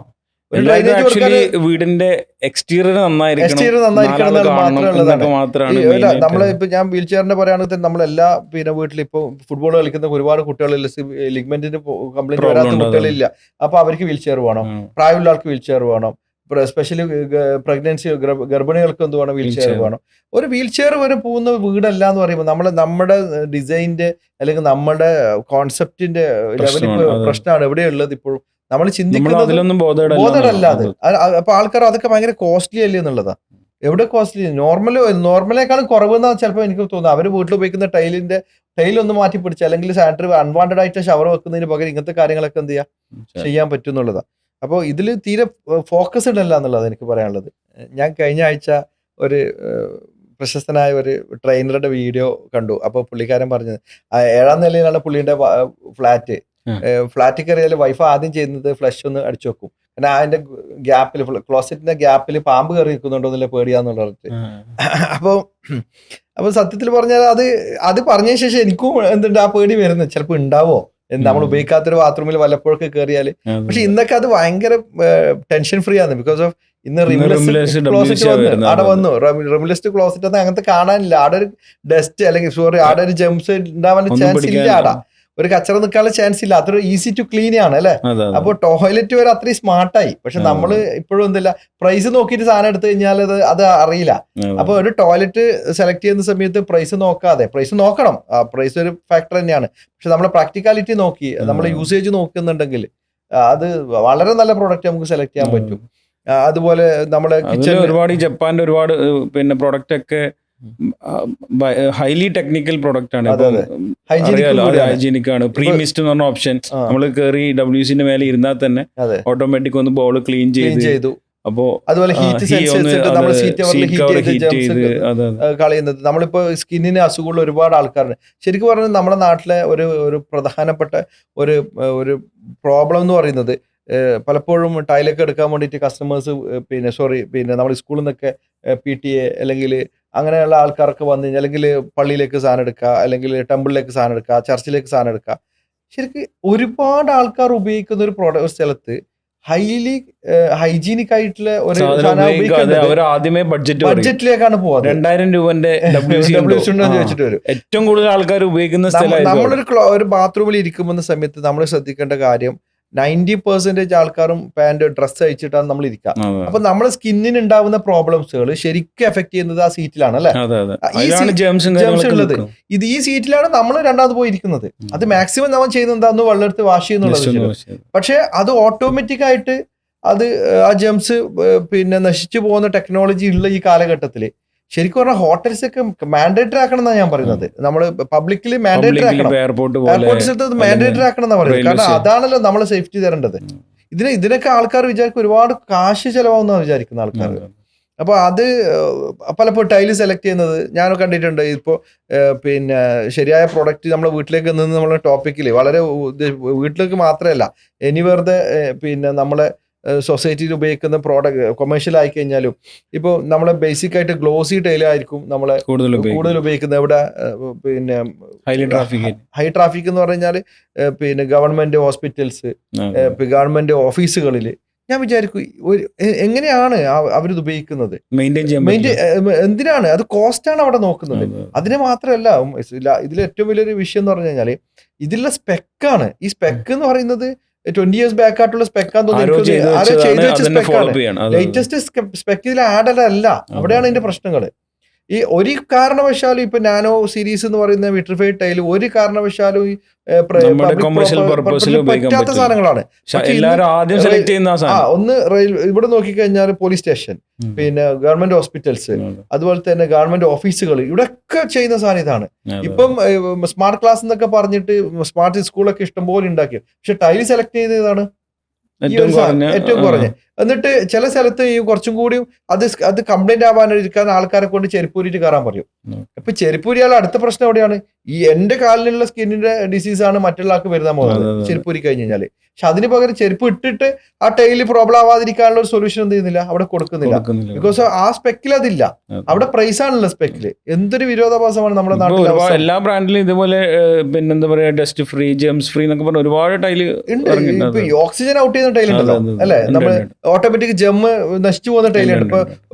വീടിന്റെ എക്സ്റ്റീരിയർ മാത്രമാണ്. നമ്മളിപ്പോ ഞാൻ വീൽ ചെയറിന്റെ പറയുകയാണെങ്കിൽ നമ്മളെല്ലാ പിന്നെ വീട്ടിൽ ഇപ്പൊ ഫുട്ബോൾ കളിക്കുന്ന ഒരുപാട് കുട്ടികളില്ല, ലിഗ്മെന്റിന്റെ കംപ്ലൈന്റ് വരാത്ത കുട്ടികളില്ല. അപ്പൊ അവർക്ക് വീൽ ചെയർ വേണം, പ്രായമുള്ള ആൾക്ക് വീൽ ചെയർ വേണം, സ്പെഷ്യലി പ്രഗ്നൻസി ഗർഭിണികൾക്ക് എന്ത് വേണം, വീൽ ചെയർ വേണം. ഒരു വീൽ ചെയർ വരെ പോകുന്ന വീടല്ല എന്ന് പറയുമ്പോൾ നമ്മുടെ ഡിസൈനിന്റെ അല്ലെങ്കിൽ നമ്മുടെ കോൺസെപ്റ്റിന്റെ ലെവലിൽ പ്രശ്നമാണ് എവിടെയുള്ളത്. ഇപ്പോഴും നമ്മൾ ചിന്തിക്കുന്നത് ബോധമല്ല അത്. അപ്പൊ ആൾക്കാർ അതൊക്കെ ഭയങ്കര കോസ്റ്റ്ലി അല്ലേ എന്നുള്ളതാ. എവിടെ കോസ്റ്റ്ലി? നോർമലേക്കാളും കുറവെന്നാ ചിലപ്പോൾ എനിക്ക് തോന്നുന്നു. അവർ വീട്ടിൽ ഉപയോഗിക്കുന്ന ടൈലൊന്ന് മാറ്റി പിടിച്ച് അല്ലെങ്കിൽ സാനിറ്ററി അൺവാണ്ടഡ് ആയിട്ട് ഷവർ വെക്കുന്നതിന് പകരം ഇങ്ങനത്തെ കാര്യങ്ങളൊക്കെ എന്ത് ചെയ്യാൻ പറ്റും എന്നുള്ളതാ. അപ്പോൾ ഇതിൽ തീരെ ഫോക്കസ്ഡ് അല്ല എന്നുള്ളത് എനിക്ക് പറയാനുള്ളത്. ഞാൻ കഴിഞ്ഞ ആഴ്ച ഒരു പ്രശസ്തനായ ഒരു ട്രെയിനറുടെ വീഡിയോ കണ്ടു. അപ്പോൾ പുള്ളിക്കാരൻ പറഞ്ഞത് 7ാം നിലയിലാണ് പുള്ളിയുടെ ഫ്ലാറ്റിൽ കയറിയാൽ വൈഫ് ആദ്യം ചെയ്യുന്നത് ഫ്ലഷ് ഒന്ന് അടിച്ചു വെക്കും. കാരണം അതിന്റെ ഗ്യാപ്പിൽ ക്ലോസറ്റിന്റെ ഗ്യാപ്പിൽ പാമ്പ് കയറി നിൽക്കുന്നുണ്ടോ എന്നുള്ള പേടിയാന്നുള്ള പറഞ്ഞിട്ട്. അപ്പോൾ സത്യത്തിൽ പറഞ്ഞാൽ അത് പറഞ്ഞതിന് ശേഷം എനിക്കും എന്തുണ്ട് ആ പേടി വരുന്നത്. ചിലപ്പോൾ ഉണ്ടാവോ നമ്മൾ ഉപയോഗിക്കാത്തൊരു ബാത്റൂമിൽ വല്ലപ്പോഴൊക്കെ കയറിയാൽ. പക്ഷെ ഇന്നൊക്കെ അത് ഭയങ്കര ടെൻഷൻ ഫ്രീ ആണ്. ബിക്കോസ് ഓഫ് ഇന്ന് റിംലെസ് ക്ലോസറ്റ് അവിടെ വന്നു. റിംലെസ് ക്ലോസറ്റ് ഒന്നും അങ്ങനത്തെ കാണാനില്ല. അവിടെ ഒരു ഡസ്റ്റ് അല്ലെങ്കിൽ അവിടെ ഒരു ജംസ് ഉണ്ടാവാൻ ചാൻസ് ഇല്ല. അവിടെ ഒരു കച്ചറ നിൽക്കാനുള്ള ചാൻസ് ഇല്ല. അതൊരു ഈസി ടു ക്ലീൻ ആണ് അല്ലെ. അപ്പൊ ടോയ്ലറ്റ് വരെ അത്രയും സ്മാർട്ടായി. പക്ഷെ നമ്മൾ ഇപ്പോഴും എന്തില്ല, പ്രൈസ് നോക്കിയിട്ട് സാധനം എടുത്തു കഴിഞ്ഞാൽ അത് അറിയില്ല. അപ്പൊ ഒരു ടോയ്ലറ്റ് സെലക്ട് ചെയ്യുന്ന സമയത്ത് പ്രൈസ് നോക്കാതെ, പ്രൈസ് നോക്കണം, പ്രൈസ് ഒരു ഫാക്ടർ തന്നെയാണ്. പക്ഷെ നമ്മളെ പ്രാക്ടിക്കാലിറ്റി നോക്കി നമ്മളെ യൂസേജ് നോക്കുന്നുണ്ടെങ്കിൽ അത് വളരെ നല്ല പ്രോഡക്റ്റ് നമുക്ക് സെലക്ട് ചെയ്യാൻ പറ്റും. അതുപോലെ നമ്മുടെ ഒരുപാട് ജപ്പാന്റെ ഒരുപാട് പിന്നെ പ്രോഡക്റ്റ് ഒക്കെ ഹൈലി ടെക്നിക്കൽ പ്രോഡക്റ്റ് ആണ്. ഹൈജീനിക് ആണ്. പ്രീ മിസ്റ്റ് എന്ന് പറഞ്ഞ ഓപ്ഷൻ നമ്മൾ കയറി WCന്റെ മേലെ ഇരുന്നാൽ തന്നെ ഓട്ടോമാറ്റിക് ഒന്ന് ബോൾ ക്ലീൻ ചെയ്തു. അപ്പോ അതുപോലെ കളയുന്നത്. നമ്മളിപ്പോ സ്കിന്നിന് അസുഖമുള്ള ഒരുപാട് ആൾക്കാരുണ്ട്. ശരിക്കും പറഞ്ഞാൽ നമ്മുടെ നാട്ടിലെ ഒരു പ്രധാനപ്പെട്ട ഒരു പ്രോബ്ലം എന്ന് പറയുന്നത് പലപ്പോഴും ടൈലൊക്കെ എടുക്കാൻ വേണ്ടിയിട്ട് കസ്റ്റമേഴ്സ് പിന്നെ നമ്മൾ സ്കൂളിൽ നിന്നൊക്കെ PTA അല്ലെങ്കിൽ അങ്ങനെയുള്ള ആൾക്കാർക്ക് വന്നു കഴിഞ്ഞാൽ അല്ലെങ്കിൽ പള്ളിയിലേക്ക് സാധനം എടുക്കുക, അല്ലെങ്കിൽ ടെമ്പിളിലേക്ക് സാധനം എടുക്കുക, ചർച്ചിലേക്ക് സാധനം എടുക്കുക. ശരിക്കും ഒരുപാട് ആൾക്കാർ ഉപയോഗിക്കുന്ന ഒരു സ്ഥലത്ത് ഹൈലി ഹൈജീനിക് ആയിട്ടുള്ള ഒരു ബഡ്ജറ്റിലേക്കാണ് പോകുന്നത്. 2000 രൂപന്റെ ചോദിച്ചിട്ട് വരും. ഏറ്റവും കൂടുതൽ ആൾക്കാർ ഉപയോഗിക്കുന്ന ഒരു ബാത്റൂമിൽ ഇരിക്കുന്ന സമയത്ത് നമ്മൾ ശ്രദ്ധിക്കേണ്ട കാര്യം 90% ആൾക്കാരും പാന്റ് ഡ്രസ്സ് അയച്ചിട്ടാണ് നമ്മൾ ഇരിക്കുക. അപ്പൊ നമ്മുടെ സ്കിന്നിന് ഉണ്ടാവുന്ന പ്രോബ്ലംസുകൾ ശരിക്കും എഫക്ട് ചെയ്യുന്നത് ആ സീറ്റിലാണ് അല്ലെ. ഈ സീറ്റിലാണ് നമ്മൾ രണ്ടാമത് പോയി ഇരിക്കുന്നത്. അത് മാക്സിമം നമ്മൾ ചെയ്യുന്നത് എന്താന്ന് വെള്ളമെടുത്ത് വാഷ് ചെയ്യുന്നുള്ളത്. പക്ഷെ അത് ഓട്ടോമാറ്റിക് ആയിട്ട് ആ ജെംസ് പിന്നെ നശിച്ചു പോകുന്ന ടെക്നോളജി ഉള്ള ഈ കാലഘട്ടത്തില് ശരിക്കും പറഞ്ഞാൽ ഹോട്ടൽസ് ഒക്കെ മാൻഡേറ്ററി ആക്കണം എന്നാണ് ഞാൻ പറയുന്നത്. നമ്മൾ പബ്ലിക്കില് മാൻഡേറ്ററി ആക്കണം, എയർപോർട്ട്സ് മാൻഡേറ്ററി ആക്കണം എന്നാ പറയുന്നത്. കാരണം അതാണല്ലോ നമ്മള് സേഫ്റ്റി തരേണ്ടത്. ഇതിനൊക്കെ ആൾക്കാർ വിചാരിക്കും ഒരുപാട് കാശ് ചെലവാകുന്ന വിചാരിക്കുന്ന ആൾക്കാർ. അപ്പൊ അത് പലപ്പോഴും ടൈല് സെലക്ട് ചെയ്യുന്നത് ഞാൻ കണ്ടിട്ടുണ്ട്. ഇപ്പോ പിന്നെ ശരിയായ പ്രോഡക്റ്റ് നമ്മളെ വീട്ടിലേക്ക് നിന്ന് നമ്മളെ ടോപ്പിക്കില് വളരെ വീട്ടിലേക്ക് മാത്രമല്ല ഇനി വെറുതെ പിന്നെ നമ്മളെ സൊസൈറ്റിയിൽ ഉപയോഗിക്കുന്ന പ്രോഡക്റ്റ് കൊമേഴ്ഷ്യൽ ആയി കഴിഞ്ഞാലും ഇപ്പോൾ നമ്മളെ ബേസിക് ആയിട്ട് ഗ്ലോസി ടൈൽ ആയിരിക്കും നമ്മളെ കൂടുതൽ ഉപയോഗിക്കുന്നത്. ഇവിടെ പിന്നെ ഹൈ ട്രാഫിക് എന്ന് പറഞ്ഞാൽ പിന്നെ ഗവൺമെന്റ് ഹോസ്പിറ്റൽസ്, ഗവൺമെന്റ് ഓഫീസുകളിൽ ഞാൻ വിചാരിക്കും എങ്ങനെയാണ് അവരിത് ഉപയോഗിക്കുന്നത്, എന്തിനാണ് അത് കോസ്റ്റാണ് അവിടെ നോക്കുന്നത്. അതിന് മാത്രമല്ല ഇതിൽ ഏറ്റവും വലിയൊരു വിഷയം എന്ന് പറഞ്ഞു കഴിഞ്ഞാൽ ഇതിലുള്ള സ്പെക്കാണ്. ഈ സ്പെക്ക് എന്ന് പറയുന്നത് 20 years ബാക്ക് ആയിട്ടുള്ള സ്പെക്കാന്ന് തോന്നുന്നു, ആരോ ചെയ്തു വെച്ച സ്പെക്കാണ്. ലേറ്റസ്റ്റ് സ്പെക്ക് ഇതിൽ ആഡഡ് അല്ല. അവിടെയാണ് ഇതിന്റെ പ്രശ്നങ്ങൾ. ഈ ഒരു കാരണവശാലും ഇപ്പൊ നാനോ സീരീസ് എന്ന് പറയുന്ന വിട്രിഫൈഡ് ടൈൽ ഒരു കാരണവശാലും പറ്റാത്ത സാധനങ്ങളാണ്. ഒന്ന് ഇവിടെ നോക്കിക്കഴിഞ്ഞാൽ പോലീസ് സ്റ്റേഷൻ, പിന്നെ ഗവൺമെന്റ് ഹോസ്പിറ്റൽസ്, അതുപോലെ തന്നെ ഗവൺമെന്റ് ഓഫീസുകൾ, ഇവിടെയൊക്കെ ചെയ്യുന്ന സാധനം ഇതാണ്. ഇപ്പം സ്മാർട്ട് ക്ലാസ് എന്നൊക്കെ പറഞ്ഞിട്ട് സ്മാർട്ട് സ്കൂളൊക്കെ ഇഷ്ടംപോലെ ഉണ്ടാക്കി, പക്ഷെ ടൈൽ സെലക്ട് ചെയ്തതാണ് ഏറ്റവും കുറഞ്ഞ. എന്നിട്ട് ചില സ്ഥലത്ത് ഈ കുറച്ചും കൂടി അത് കംപ്ലൈന്റ് ആവാനിരിക്കാൻ ആൾക്കാരെ കൊണ്ട് ചെരുപ്പൂരിട്ട് കയറാൻ പറയും. ഇപ്പൊ ചെരുപ്പൂരിയാൽ അടുത്ത പ്രശ്നം എവിടെയാണ്? ഈ എന്റെ കാലിനുള്ള സ്കിന്നിന്റെ ഡിസീസ് ആണ് മറ്റുള്ള ആൾക്ക് വരുന്ന പോകുന്നത് ചെരുപ്പൂരി കഴിഞ്ഞ് കഴിഞ്ഞാല്. പക്ഷെ അതിന് പകരം ചെരുപ്പ് ഇട്ടിട്ട് ആ ടൈല് പ്രോബ്ലം ആവാതിരിക്കാനുള്ള ഒരു സൊല്യൂഷൻ എന്ത് ചെയ്യുന്നില്ല, അവിടെ കൊടുക്കുന്നില്ല. ബിക്കോസ് ആ സ്പെക്കിൽ അതില്ല, അവിടെ പ്രൈസ് ആണല്ലോ സ്പെക്കില്. എന്തൊരു വിരോധാഭാസമാണ് നമ്മുടെ നാട്ടിൽ. എല്ലാ ബ്രാൻഡിലും ഇതുപോലെ പിന്നെന്താ പറയാ ഡസ്റ്റ് ഫ്രീ, ജെംസ് ഫ്രീ എന്നൊക്കെ പറഞ്ഞ ഒരുപാട് ടൈല് ഉണ്ട്. ഇപ്പൊ ഓക്സിജൻ ഔട്ട് ചെയ്യുന്ന ടൈൽ ഉണ്ടല്ലോ അല്ലെ, നമ്മൾ ഓട്ടോമാറ്റിക് ജമ്മ് നശിച്ചു പോകുന്ന ടൈലുണ്ട്.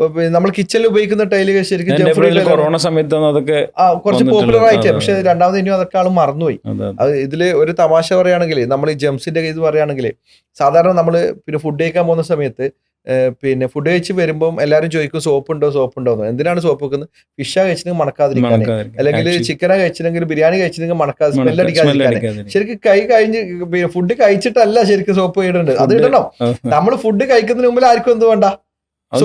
ഇപ്പൊ നമ്മൾ കിച്ചണിൽ ഉപയോഗിക്കുന്ന ടൈല് ശരിക്കും കൊറോണ സമയത്താണ് അതൊക്കെ കുറച്ച് പോപ്പുലർ ആയിട്ട്. പക്ഷെ രണ്ടാമത് ഇനിയും അതൊക്കെ ആൾ മറന്നുപോയി. അത് ഇതില് ഒരു തമാശ പറയുകയാണെങ്കിൽ, നമ്മൾ ഈ ജെംസിന്റെ ഇത് പറയുകയാണെങ്കിൽ, സാധാരണ നമ്മൾ പിന്നെ ഫുഡ് കഴിക്കാൻ പോകുന്ന സമയത്ത് പിന്നെ ഫുഡ് കഴിച്ച് വരുമ്പോൾ എല്ലാവരും ചോദിക്കും സോപ്പ് ഉണ്ടോ എന്ന്. എന്തിനാണ് സോപ്പ് വെക്കുന്നത്? ഫിഷാ കഴിച്ചിട്ടുണ്ടെങ്കിൽ മണക്കാതിരിക്കാൻ, അല്ലെങ്കിൽ ചിക്കനാ കഴിച്ചിട്ടുണ്ടെങ്കിൽ ബിരിയാണി കഴിച്ചിട്ടുണ്ടെങ്കിൽ മണക്കാതെ സ്മെല്ലടിക്കാതിരിക്കാൻ. ശരിക്കും കൈ കഴിഞ്ഞ് ഫുഡ് കഴിച്ചിട്ടല്ല ശരിക്കും സോപ്പ് ഇടേണ്ടത്, അത് ഇടണം. നമ്മൾ ഫുഡ് കഴിക്കുന്നതിന് മുമ്പിൽ ആർക്കും എന്ത് വേണ്ട, അത്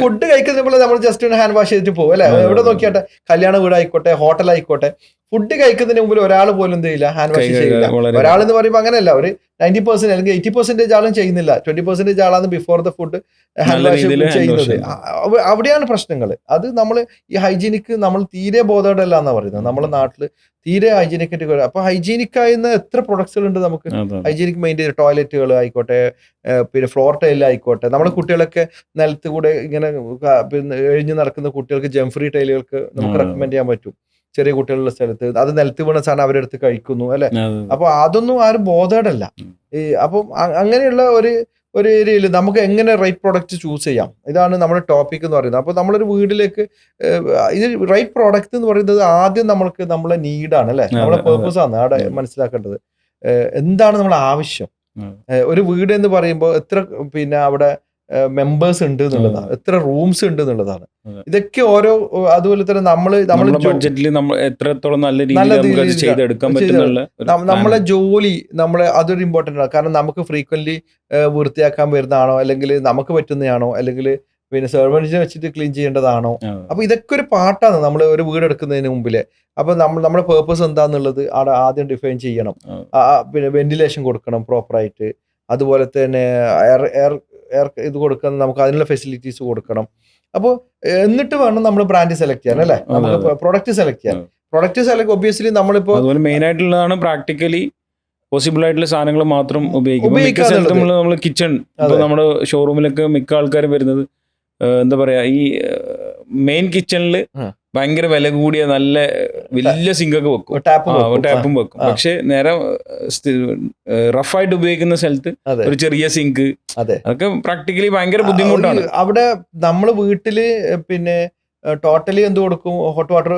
ഫുഡ് കഴിക്കുന്നതിന് മുമ്പ് നമ്മൾ ജസ്റ്റ് ഒന്ന് ഹാൻഡ് വാഷ് ചെയ്തിട്ട് പോകും അല്ലെ. എവിടെ നോക്കിയാട്ടെ, കല്യാണ വീടായിക്കോട്ടെ, ഹോട്ടലായിക്കോട്ടെ, ഫുഡ് കഴിക്കുന്നതിന് മുമ്പിൽ ഒരാൾ പോലും എന്ത് ചെയ്യില്ല, ഹാൻഡ് വാഷ് ചെയ്യില്ല. ഒരാളെന്ന് പറയുമ്പോൾ അങ്ങനെയല്ല, ഒരു 90% അല്ലെങ്കിൽ 80% ആളും ചെയ്യുന്നില്ല. 20% ആളാണ് before the food hand wash ചെയ്യുന്നത്. അവിടെയാണ് പ്രശ്നങ്ങൾ. അത് നമ്മൾ ഈ ഹൈജീനിക്ക് നമ്മൾ തീരെ ബോധവടല്ല എന്നാ പറയുന്നത്. നമ്മുടെ നാട്ടിൽ തീരെ ഹൈജീനിക് ആയിട്ട്. അപ്പൊ ഹൈജീനിക് ആയിരുന്ന എത്ര പ്രൊഡക്ട്സുകൾ ഉണ്ട് നമുക്ക് ഹൈജീനിക് മെയിൻറ്റെയിൻ. ടോയ്ലറ്റുകൾ ആയിക്കോട്ടെ, പിന്നെ ഫ്ലോർ ടൈൽ ആയിക്കോട്ടെ. നമ്മുടെ കുട്ടികളൊക്കെ നിലത്ത് കൂടെ ഇങ്ങനെ പിന്നെ എഴിഞ്ഞു നടക്കുന്ന കുട്ടികൾക്ക് ജംഫ്രീ ടൈലുകൾക്ക് നമുക്ക് റെക്കമെൻഡ് ചെയ്യാൻ പറ്റും. ചെറിയ കുട്ടികളുള്ള സ്ഥലത്ത് അത് നിലത്ത് വീണ സാധനം അവരെടുത്ത് കഴിക്കുന്നു അല്ലെ. അപ്പൊ അതൊന്നും ആരും ബോധേഡല്ല. അപ്പം അങ്ങനെയുള്ള ഒരു ഏരിയയിൽ നമുക്ക് എങ്ങനെ റൈറ്റ് പ്രോഡക്റ്റ് ചൂസ് ചെയ്യാം, ഇതാണ് നമ്മുടെ ടോപ്പിക് എന്ന് പറയുന്നത്. അപ്പോൾ നമ്മളൊരു വീട്ടിലേക്ക് ഇത് റൈറ്റ് പ്രോഡക്റ്റ് എന്ന് പറയുന്നത് ആദ്യം നമ്മൾക്ക് നമ്മളെ നീഡാണ് അല്ലെ, നമ്മളെ പേർപ്പസ് ആണ് അവിടെ മനസ്സിലാക്കേണ്ടത്. എന്താണ് നമ്മളെ ആവശ്യം? ഒരു വീട് എന്ന് പറയുമ്പോൾ എത്ര പിന്നെ അവിടെ മെമ്പേഴ്സ് ഉണ്ട് എന്നുള്ളതാണ്, എത്ര റൂംസ് ഉണ്ട് എന്നുള്ളതാണ്. ഇതൊക്കെ ഓരോ അതുപോലെ തന്നെ നമ്മളെ ജോലി അതൊരു ഇമ്പോർട്ടൻ്റ് ആണ്. കാരണം നമുക്ക് ഫ്രീക്വന്റ്ലി വൃത്തിയാക്കാൻ വരുന്നതാണോ, അല്ലെങ്കിൽ നമുക്ക് പറ്റുന്നതാണോ, അല്ലെങ്കിൽ പിന്നെ സെർവൻസിനെ വെച്ചിട്ട് ക്ലീൻ ചെയ്യേണ്ടതാണോ. അപ്പൊ ഇതൊക്കെ ഒരു പാർട്ടാണ് നമ്മൾ ഒരു വീട് എടുക്കുന്നതിന് മുമ്പില്. അപ്പൊ നമ്മുടെ പേർപ്പസ് എന്താന്നുള്ളത് അവിടെ ആദ്യം ഡിഫൈൻ ചെയ്യണം. പിന്നെ വെന്റിലേഷൻ കൊടുക്കണം പ്രോപ്പറായിട്ട്, അതുപോലെ തന്നെ എയർ ഇത് കൊടുക്കണം, നമുക്ക് അതിനുള്ള ഫെസിലിറ്റീസ് കൊടുക്കണം. അപ്പോൾ എന്നിട്ട് വേണം നമ്മൾ ബ്രാൻഡ് സെലക്ട് ചെയ്യാൻ അല്ലെ, നമുക്ക് പ്രൊഡക്റ്റ് സെലക്ട് ചെയ്യാൻ. പ്രൊഡക്റ്റ് സെലക്ട് ഒബ്വിയസ്ലി നമ്മളിപ്പോ മെയിൻ ആയിട്ടുള്ളതാണ് പ്രാക്ടിക്കലി പോസിബിൾ ആയിട്ടുള്ള സാധനങ്ങൾ മാത്രം ഉപയോഗിക്കും. നമ്മൾ കിച്ചൺ നമ്മുടെ ഷോറൂമിലൊക്കെ മിക്ക ആൾക്കാരും വരുന്നത് എന്താ പറയാ, ഈ മെയിൻ കിച്ചണില് ഭയങ്കര വില കൂടിയ നല്ല വലിയ സിങ്കൊക്കെ വെക്കും, ടാപ്പും വെക്കും. പക്ഷെ നേരെ റഫായിട്ട് ഉപയോഗിക്കുന്ന സ്ഥലത്ത് ഒരു ചെറിയ സിങ്ക്, അതൊക്കെ പ്രാക്ടിക്കലി ഭയങ്കര ബുദ്ധിമുട്ടാണ്. അവിടെ നമ്മള് വീട്ടില് പിന്നെ ടോട്ടലി എന്ത് കൊടുക്കും, ഹോട്ട് വാട്ടർ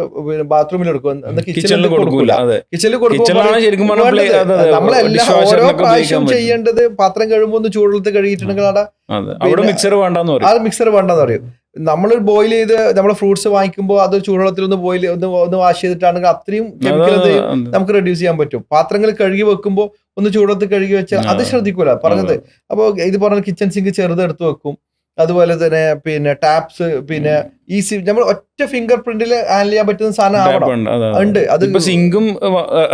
ബാത്റൂമിൽ എടുക്കും, കിച്ചണിൽ കൊടുക്കൂല. ഓരോ പ്രാവശ്യം ചെയ്യേണ്ടത് പാത്രം കഴിയുമ്പോൾ ഒന്ന് ചൂടുവെള്ളത്തിൽ കഴുകിയിട്ടുണ്ടെങ്കിൽ അവിടെ മിക്സർ വേണ്ടെന്ന് പറയും. നമ്മൾ ബോയിൽ ചെയ്ത് നമ്മളെ ഫ്രൂട്ട്സ് വാങ്ങിക്കുമ്പോൾ അത് ചൂടുവെള്ളത്തിൽ ഒന്ന് വാഷ് ചെയ്തിട്ടാണെങ്കിൽ അത്രയും കെമിക്കൽ നമുക്ക് റെഡ്യൂസ് ചെയ്യാൻ പറ്റും. പാത്രങ്ങൾ കഴുകി വെക്കുമ്പോൾ ഒന്ന് ചൂടുവെള്ളത്തിൽ കഴുകി വെച്ചാൽ അത് ശ്രദ്ധിക്കൂല പറഞ്ഞത്. അപ്പോൾ ഇത് പറഞ്ഞ കിച്ചൺ സിങ്ക് ചെറുത് എടുത്ത് വെക്കും. അതുപോലെ തന്നെ പിന്നെ ടാപ്സ്, പിന്നെ ഈസി നമ്മൾ ഒറ്റ ഫിംഗർ പ്രിന്റിൽ ഹാൻഡിൽ ചെയ്യാൻ പറ്റുന്ന സാധനം ഉണ്ട്. അത് സിങ്കും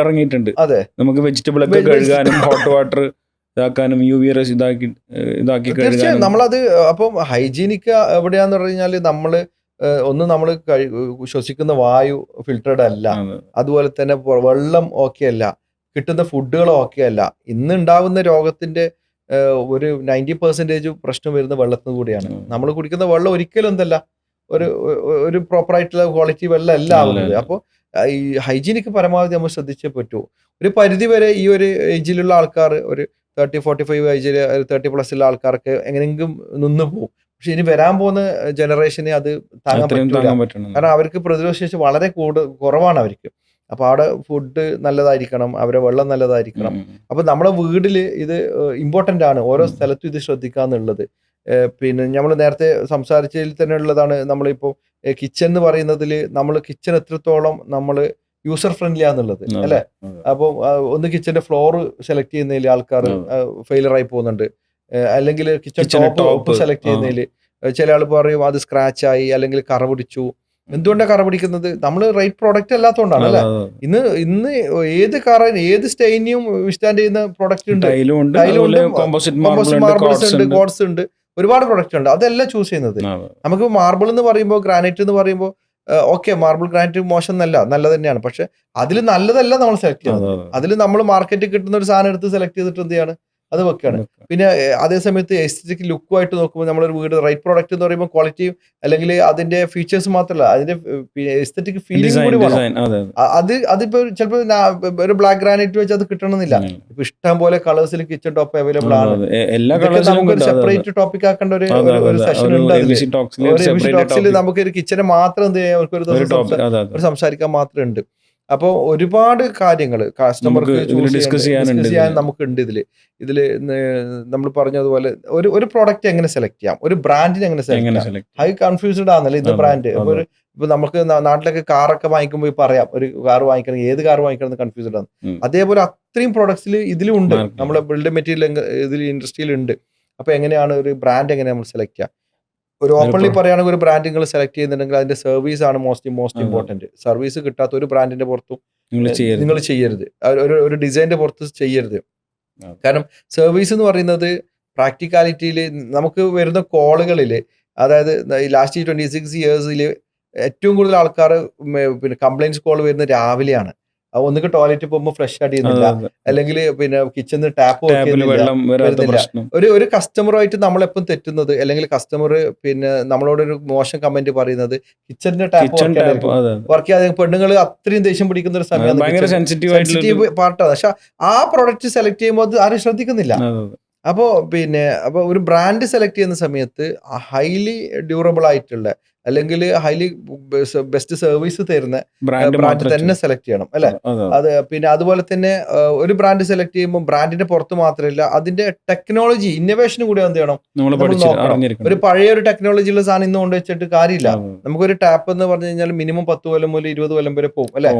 ഇറങ്ങിയിട്ടുണ്ട്. അതെ, നമുക്ക് വെജിറ്റബിൾ ഒക്കെ കഴുകാനും ഹോട്ട് വാട്ടർ ഇതാക്കാനും UV റേസ് ഇതാക്കി തീർച്ചയായും നമ്മളത്. അപ്പം ഹൈജീനിക് എവിടെയാന്ന് പറഞ്ഞു കഴിഞ്ഞാൽ നമ്മൾ ശ്വസിക്കുന്ന വായു ഫിൽറ്റർഡ് അല്ല, അതുപോലെ തന്നെ വെള്ളം ഓക്കെ അല്ല, കിട്ടുന്ന ഫുഡുകൾ ഓക്കെ അല്ല. ഇന്ന് ഉണ്ടാവുന്ന രോഗത്തിന്റെ ഒരു 90% പ്രശ്നം വരുന്ന വെള്ളത്തിന് കൂടിയാണ്. നമ്മൾ കുടിക്കുന്ന വെള്ളം ഒരിക്കലും എന്തല്ല ഒരു പ്രോപ്പർ ആയിട്ടുള്ള ക്വാളിറ്റി വെള്ളം അല്ല ആവുന്നത്. അപ്പോൾ ഈ ഹൈജീനിക്ക് പരമാവധി നമ്മൾ ശ്രദ്ധിച്ചേ പറ്റൂ. ഒരു പരിധി വരെ ഈ ഒരു ഏജിലുള്ള ആൾക്കാർ, ഒരു 30-45 ഏജിൽ 30+ ഉള്ള ആൾക്കാർക്ക് എങ്ങനെയെങ്കിലും നിന്ന് പോകും. പക്ഷെ ഇനി വരാൻ പോകുന്ന ജനറേഷന് അത് താങ്ങാൻ പറ്റില്ല. കാരണം അവർക്ക് പ്രതിരോധ ശേഷി വളരെ കുറവാണ് അവർക്ക്. അപ്പൊ അവിടെ ഫുഡ് നല്ലതായിരിക്കണം, അവരെ വെള്ളം നല്ലതായിരിക്കണം. അപ്പൊ നമ്മുടെ വീട്ടിൽ ഇത് ഇമ്പോർട്ടന്റ് ആണ്, ഓരോ സ്ഥലത്തും ഇത് ശ്രദ്ധിക്കാന്നുള്ളത്. പിന്നെ നമ്മൾ നേരത്തെ സംസാരിച്ചതിൽ തന്നെ ഉള്ളതാണ്, നമ്മളിപ്പോൾ കിച്ചൺ എന്ന് പറയുന്നതിൽ നമ്മൾ കിച്ചൺ എത്രത്തോളം നമ്മൾ യൂസർ ഫ്രണ്ട്ലി ആണെന്നുള്ളത് അല്ലെ. അപ്പോൾ ഒന്ന് കിച്ചന്റെ ഫ്ലോർ സെലക്ട് ചെയ്യുന്നതിൽ ആൾക്കാർ ഫെയിലർ ആയി പോകുന്നുണ്ട്. അല്ലെങ്കിൽ കിച്ചൺ ടോപ്പ് സെലക്ട് ചെയ്യുന്നതിൽ ചില ആൾ പറയും അത് സ്ക്രാച്ച് ആയി അല്ലെങ്കിൽ കറ പിടിച്ചു. എന്തുകൊണ്ടാണ് കറ പിടിക്കുന്നത്? നമ്മൾ റൈറ്റ് പ്രോഡക്റ്റ് അല്ലാത്തതുകൊണ്ടാണ് അല്ലെ. ഇന്ന് ഏത് കറ, ഏത് സ്റ്റൈനിയും വിസ്റ്റാൻഡ് ചെയ്യുന്ന പ്രോഡക്റ്റ് ഉണ്ട്, മാർബിൾസ് ഉണ്ട്, ഗോഡ്സ് ഉണ്ട്, ഒരുപാട് പ്രൊഡക്റ്റ് ഉണ്ട്. അതെല്ലാം ചൂസ് ചെയ്യുന്നത്. നമുക്ക് മാർബിൾ എന്ന് പറയുമ്പോൾ, ഗ്രാനൈറ്റ് എന്ന് പറയുമ്പോൾ ഓക്കെ, മാർബിൾ ഗ്രാനൈറ്റ് മോശം നല്ല തന്നെയാണ്. പക്ഷെ അതിൽ നല്ലതല്ല നമ്മൾ സെലക്ട് ചെയ്യുന്നത്. അതിൽ നമ്മൾ മാർക്കറ്റിൽ കിട്ടുന്ന ഒരു സാധനം എടുത്ത് സെലക്ട് ചെയ്തിട്ട് എന്ത് ചെയ്യാണ്, അത് വെക്കുകയാണ്. പിന്നെ അതേ സമയത്ത് എസ്തെറ്റിക് ലുക്കുമായിട്ട് നോക്കുമ്പോൾ നമ്മളൊരു വീട് റൈറ്റ് പ്രോഡക്റ്റ് എന്ന് പറയുമ്പോൾ ക്വാളിറ്റിയും അല്ലെങ്കിൽ അതിന്റെ ഫീച്ചേഴ്സ് മാത്രമല്ല, അതിന്റെ എസ്തെറ്റിക് ഫീലിംഗ് കൂടി വേണം. അതിപ്പോ ചിലപ്പോൾ ഒരു ബ്ലാക്ക് ഗ്രാനൈറ്റ് വെച്ച് അത് കിട്ടണമെന്നില്ല. ഇപ്പൊ ഇഷ്ടം പോലെ കളേഴ്സിൽ കിച്ചൺ ടോപ്പ് അവൈലബിൾ ആണ്. നമുക്കൊരു സെപ്പറേറ്റ് ടോപ്പിക് ആക്കേണ്ട ഒരു സെഷൻ ഉണ്ട്. നമുക്ക് ഒരു കിച്ചനെ മാത്രം എന്ത് ചെയ്യാം, ഒരു ദിവസം സംസാരിക്കാൻ മാത്രമേ ഉണ്ട്. അപ്പോൾ ഒരുപാട് കാര്യങ്ങൾ കസ്റ്റമർക്ക് ഡിസ്കസ് ചെയ്യാൻ നമുക്കുണ്ട്. ഇതില് നമ്മൾ പറഞ്ഞതുപോലെ ഒരു പ്രോഡക്റ്റ് എങ്ങനെ സെലക്ട് ചെയ്യാം, ഒരു ബ്രാൻഡിനെ എങ്ങനെ സെലക്ട് ചെയ്യാം. ഹൈ കൺഫ്യൂസ്ഡ് ആണല്ലേ ഇത് ബ്രാൻഡ്. ഇപ്പൊ നമുക്ക് നാട്ടിലൊക്കെ കാറൊക്കെ വാങ്ങിക്കുമ്പോൾ പറയാം, ഒരു കാർ വാങ്ങിക്കണം, ഏത് കാർ വാങ്ങിക്കണം എന്ന് കൺഫ്യൂസ്ഡ് ആണ്. അതേപോലെ അത്രയും പ്രോഡക്ട്സിൽ ഇതിലും ഉണ്ട്, നമ്മളെ ബിൽഡിംഗ് മെറ്റീരിയൽ ഇതിൽ ഇൻഡസ്ട്രിയിൽ ഉണ്ട്. അപ്പൊ എങ്ങനെയാണ് ഒരു ബ്രാൻഡ് എങ്ങനെ നമ്മൾ സെലക്ട് ചെയ്യാം? ഒരു ഓപ്പൺലി പറയുകയാണെങ്കിൽ ഒരു ബ്രാൻഡ് നിങ്ങൾ സെലക്ട് ചെയ്യുന്നുണ്ടെങ്കിൽ അതിന്റെ സർവീസ് ആണ് മോസ്റ്റ് ഇമ്പോർട്ടന്റ്. സർവീസ് കിട്ടാത്ത ഒരു ബ്രാൻഡിന്റെ പുറത്തും നിങ്ങൾ ചെയ്യരുത്, ഒരു ഡിസൈനിന്റെ പുറത്ത് ചെയ്യരുത്. കാരണം സർവീസ് എന്ന് പറയുന്നത് പ്രാക്ടിക്കാലിറ്റിയിൽ നമുക്ക് വരുന്ന കോളുകളിൽ, അതായത് ലാസ്റ്റ് 26 ഇയേഴ്സിൽ ഏറ്റവും കൂടുതൽ ആൾക്കാർ പിന്നെ കംപ്ലൈന്റ്സ് കോൾ വരുന്നത് രാവിലെയാണ്. ഒന്നുകിൽ ടോയ്ലറ്റിൽ പോകുമ്പോൾ ഫ്ലഷ് അടിയുന്നില്ല, അല്ലെങ്കിൽ പിന്നെ കിച്ചണിൽ ടാപ്പ് വരുന്നില്ല. ഒരു കസ്റ്റമറുമായിട്ട് നമ്മളെപ്പം തെറ്റുന്നത്, അല്ലെങ്കിൽ കസ്റ്റമർ പിന്നെ നമ്മളോടൊരു മോശം കമന്റ് പറയുന്നത് കിച്ചണിന്റെ ടാപ്പ് വർക്ക് ചെയ്യാതെ പെണ്ണുങ്ങൾ അത്രയും ദേഷ്യം പിടിക്കുന്ന ഒരു സമയമാണ്, സെൻസിറ്റീവ് പാർട്ടാണ്. പക്ഷെ ആ പ്രോഡക്റ്റ് സെലക്ട് ചെയ്യുമ്പോൾ അത് ആരും ശ്രദ്ധിക്കുന്നില്ല. അപ്പോൾ ഒരു ബ്രാൻഡ് സെലക്ട് ചെയ്യുന്ന സമയത്ത് ഹൈലി ഡ്യൂറബിൾ ആയിട്ടുള്ള അല്ലെങ്കിൽ ഹൈലി ബെസ്റ്റ് സർവീസ് തരുന്ന ബ്രാൻഡ് തന്നെ സെലക്ട് ചെയ്യണം അല്ലെ. അത് പിന്നെ അതുപോലെ തന്നെ ഒരു ബ്രാൻഡ് സെലക്ട് ചെയ്യുമ്പോൾ ബ്രാൻഡിന്റെ പുറത്ത് മാത്രമല്ല, അതിന്റെ ടെക്നോളജി ഇന്നോവേഷനും കൂടി എന്ത് ചെയ്യണം, ഒരു പഴയ ഒരു ടെക്നോളജി ഉള്ള സാധനം ഇന്ന് കൊണ്ടുവച്ചിട്ട് കാര്യമില്ല. നമുക്കൊരു ടാപ്പ് എന്ന് പറഞ്ഞു കഴിഞ്ഞാൽ മിനിമം 10 കൊല്ലം മുതൽ 20 കൊല്ലം വരെ പോകും അല്ലെ.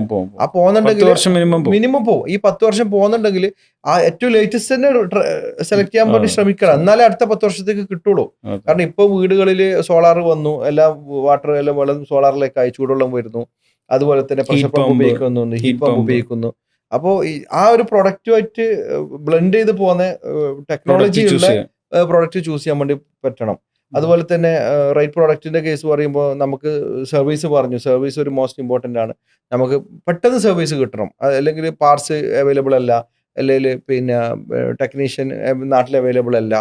ആ പോകുന്നുണ്ടെങ്കിൽ മിനിമം പോകും. ഈ 10 വർഷം പോകുന്നുണ്ടെങ്കിൽ ആ ഏറ്റവും ലേറ്റസ്റ്റ് തന്നെ സെലക്ട് ചെയ്യാൻ വേണ്ടി ശ്രമിക്കണം, എന്നാലേ അടുത്ത 10 വർഷത്തേക്ക് കിട്ടുള്ളൂ. കാരണം ഇപ്പൊ വീടുകളിൽ സോളാർ വന്നു, എല്ലാം വാട്ടർ എല്ലാം വെള്ളം സോളാറിലേക്കായി, ചൂടുവെള്ളം വരുന്നു. അതുപോലെ തന്നെ പ്രഷർ പമ്പ് ഉപയോഗിക്കുന്നുണ്ട്, ഹീറ്റ് പമ്പ് ഉപയോഗിക്കുന്നു. അപ്പോൾ ആ ഒരു പ്രൊഡക്റ്റുമായിട്ട് ബ്ലെൻഡ് ചെയ്ത് പോകുന്ന ടെക്നോളജി ഉള്ള പ്രൊഡക്റ്റ് ചൂസ് ചെയ്യാൻ വേണ്ടി പറ്റണം. അതുപോലെ തന്നെ റൈറ്റ് പ്രോഡക്റ്റിന്റെ കേസ് പറയുമ്പോൾ നമുക്ക് സർവീസ് പറഞ്ഞു, സർവീസ് ഒരു മോസ്റ്റ് ഇമ്പോർട്ടൻ്റ് ആണ്. നമുക്ക് പെട്ടെന്ന് സർവീസ് കിട്ടണം, അല്ലെങ്കിൽ പാർട്സ് അവൈലബിൾ അല്ല, അല്ലെങ്കിൽ പിന്നെ ടെക്നീഷ്യൻ നാട്ടിൽ അവൈലബിൾ അല്ല.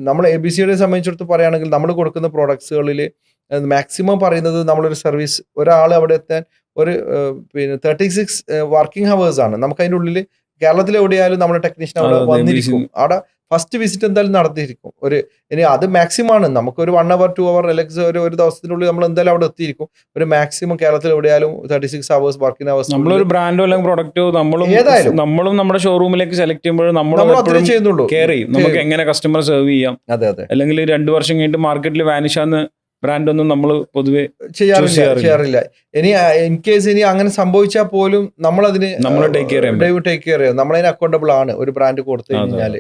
നമ്മൾ ABCയുടെ സംബന്ധിച്ചിടത്ത് പറയുകയാണെങ്കിൽ നമ്മൾ കൊടുക്കുന്ന പ്രോഡക്ട്സുകളിൽ മാക്സിമം പറയുന്നത് നമ്മളൊരു സർവീസ്, ഒരാൾ അവിടെ എത്താൻ ഒരു 36 വർക്കിംഗ് ഹവേഴ്സ് ആണ്. നമുക്ക് അതിൻ്റെ ഉള്ളിൽ കേരളത്തിൽ എവിടെയായാലും നമ്മുടെ ടെക്നീഷ്യൻ അവിടെ വന്നിരിക്കും. അവിടെ ഫസ്റ്റ് വിസിറ്റ് എന്തായാലും നടത്തിയിരിക്കും. ഇനി അത് മാക്സിമം ആണ്, നമുക്കൊരു 1 hour 2 hour അല്ലെങ്കിൽ ഒരു ദിവസത്തിനുള്ളിൽ നമ്മൾ എന്തായാലും അവിടെ എത്തിയിരിക്കും. ഒരു മാക്സിമം കേരളത്തിൽ എവിടെയാലും 36 hours വർക്കിംഗ് ഹവേഴ്സ്. നമ്മളൊരു ബ്രാൻഡോ അല്ലെങ്കിൽ പ്രൊഡക്റ്റോ നമ്മളും നമ്മുടെ ഷോറൂമിലേക്ക് സെലക്ട് ചെയ്യുമ്പോൾ നമ്മൾ ചെയ്യുന്നുള്ളൂ, കെയർ ചെയ്യും നമുക്ക് എങ്ങനെ കസ്റ്റമർ സെർവ് ചെയ്യാം. അതെ. അല്ലെങ്കിൽ 2 വർഷം കഴിഞ്ഞിട്ട് മാർക്കറ്റിൽ വാനിഷാന്ന് ബ്രാൻഡ് ഒന്നും നമ്മൾ പൊതുവെ ചെയ്യാറില്ല. ഇനി ഇൻ കേസ് ഇനി അങ്ങനെ സംഭവിച്ചാൽ പോലും നമ്മളതിന് ടേക്ക് കെയർ ചെയ്യാം. നമ്മളതിന് അക്കൗണ്ടബിൾ ആണ്. ഒരു ബ്രാൻഡ് കൊടുത്തു കഴിഞ്ഞാൽ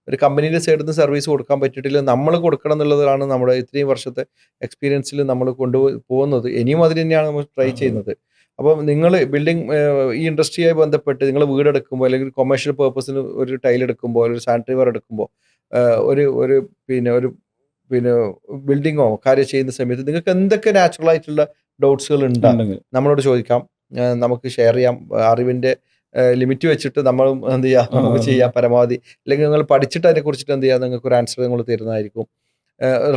ഒരു കമ്പനിയുടെ സൈഡിൽ നിന്ന് സർവീസ് കൊടുക്കാൻ പറ്റിയിട്ടില്ല, നമ്മൾ കൊടുക്കണം എന്നുള്ളതാണ് നമ്മുടെ ഇത്രയും വർഷത്തെ എക്സ്പീരിയൻസിൽ നമ്മൾ കൊണ്ടുപോകുന്നത്. ഇനിയും അതിന് തന്നെയാണ് നമ്മൾ ട്രൈ ചെയ്യുന്നത്. അപ്പം നിങ്ങൾ ബിൽഡിംഗ് ഈ ഇൻഡസ്ട്രിയായി ബന്ധപ്പെട്ട് നിങ്ങൾ വീടെടുക്കുമ്പോൾ അല്ലെങ്കിൽ കൊമേഴ്ഷ്യൽ പേർപ്പസിന് ഒരു ടൈൽ എടുക്കുമ്പോൾ, ഒരു സാനിറ്ററി വെയർ എടുക്കുമ്പോൾ, ഒരു ബിൽഡിങ്ങോ കാര്യം ചെയ്യുന്ന സമയത്ത് നിങ്ങൾക്ക് എന്തൊക്കെ നാച്ചുറൽ ആയിട്ടുള്ള ഡൗട്ട്സുകൾ ഉണ്ടെങ്കിൽ നമ്മളോട് ചോദിക്കാം, നമുക്ക് ഷെയർ ചെയ്യാം. അറിവിന്റെ ലിമിറ്റ് വെച്ചിട്ട് നമ്മളും എന്ത് ചെയ്യുക, നമുക്ക് ചെയ്യാം പരമാവധി. അല്ലെങ്കിൽ നിങ്ങൾ പഠിച്ചിട്ട് അതിനെ കുറിച്ചിട്ട് എന്ത് ചെയ്യുക, നിങ്ങൾക്ക് ഒരു ആൻസർ നിങ്ങൾ തരുന്നതായിരിക്കും.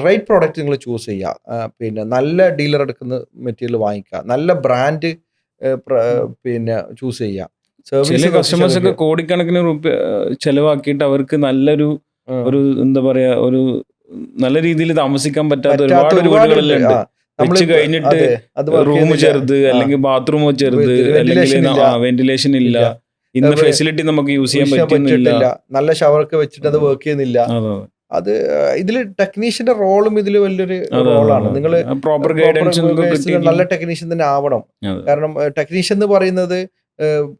റൈറ്റ് പ്രോഡക്റ്റ് നിങ്ങൾ ചൂസ് ചെയ്യുക. പിന്നെ നല്ല ഡീലർ എടുക്കുന്ന മെറ്റീരിയൽ വാങ്ങിക്കുക, നല്ല ബ്രാൻഡ് പിന്നെ ചൂസ് ചെയ്യുക. ചില കസ്റ്റമേഴ്സ് ഒക്കെ കോടിക്കണക്കിന് രൂപ ചെലവാക്കിയിട്ട് അവർക്ക് നല്ലൊരു എന്താ പറയാ ഒരു നല്ല രീതിയിൽ താമസിക്കാൻ പറ്റാത്ത ഒരുപാട് വീടുകളെല്ലാം ഉണ്ട്. വെച്ച് കഴിഞ്ഞിട്ട് റൂം ചെറുത്, അല്ലെങ്കിൽ ബാത്റൂം ചെറുത്, അല്ലെങ്കിൽ വെന്റിലേഷൻ ഇല്ല, ഇന്ന് ഫെസിലിറ്റി നമുക്ക് യൂസ് ചെയ്യാൻ പറ്റുന്നില്ല, നല്ല ഷവർക്ക് വെച്ചിട്ട് അത് വർക്ക് ചെയ്യുന്നില്ല. അത് ഇതിൽ ടെക്നീഷ്യന്റെ റോളും ഇതിൽ വലിയൊരു റോളാണ്. നിങ്ങൾ പ്രോപ്പർ ഗൈഡൻസ് നല്ല ടെക്നീഷ്യൻ തന്നെ ആവണം. കാരണം ടെക്നീഷ്യൻ എന്ന് പറയുന്നത്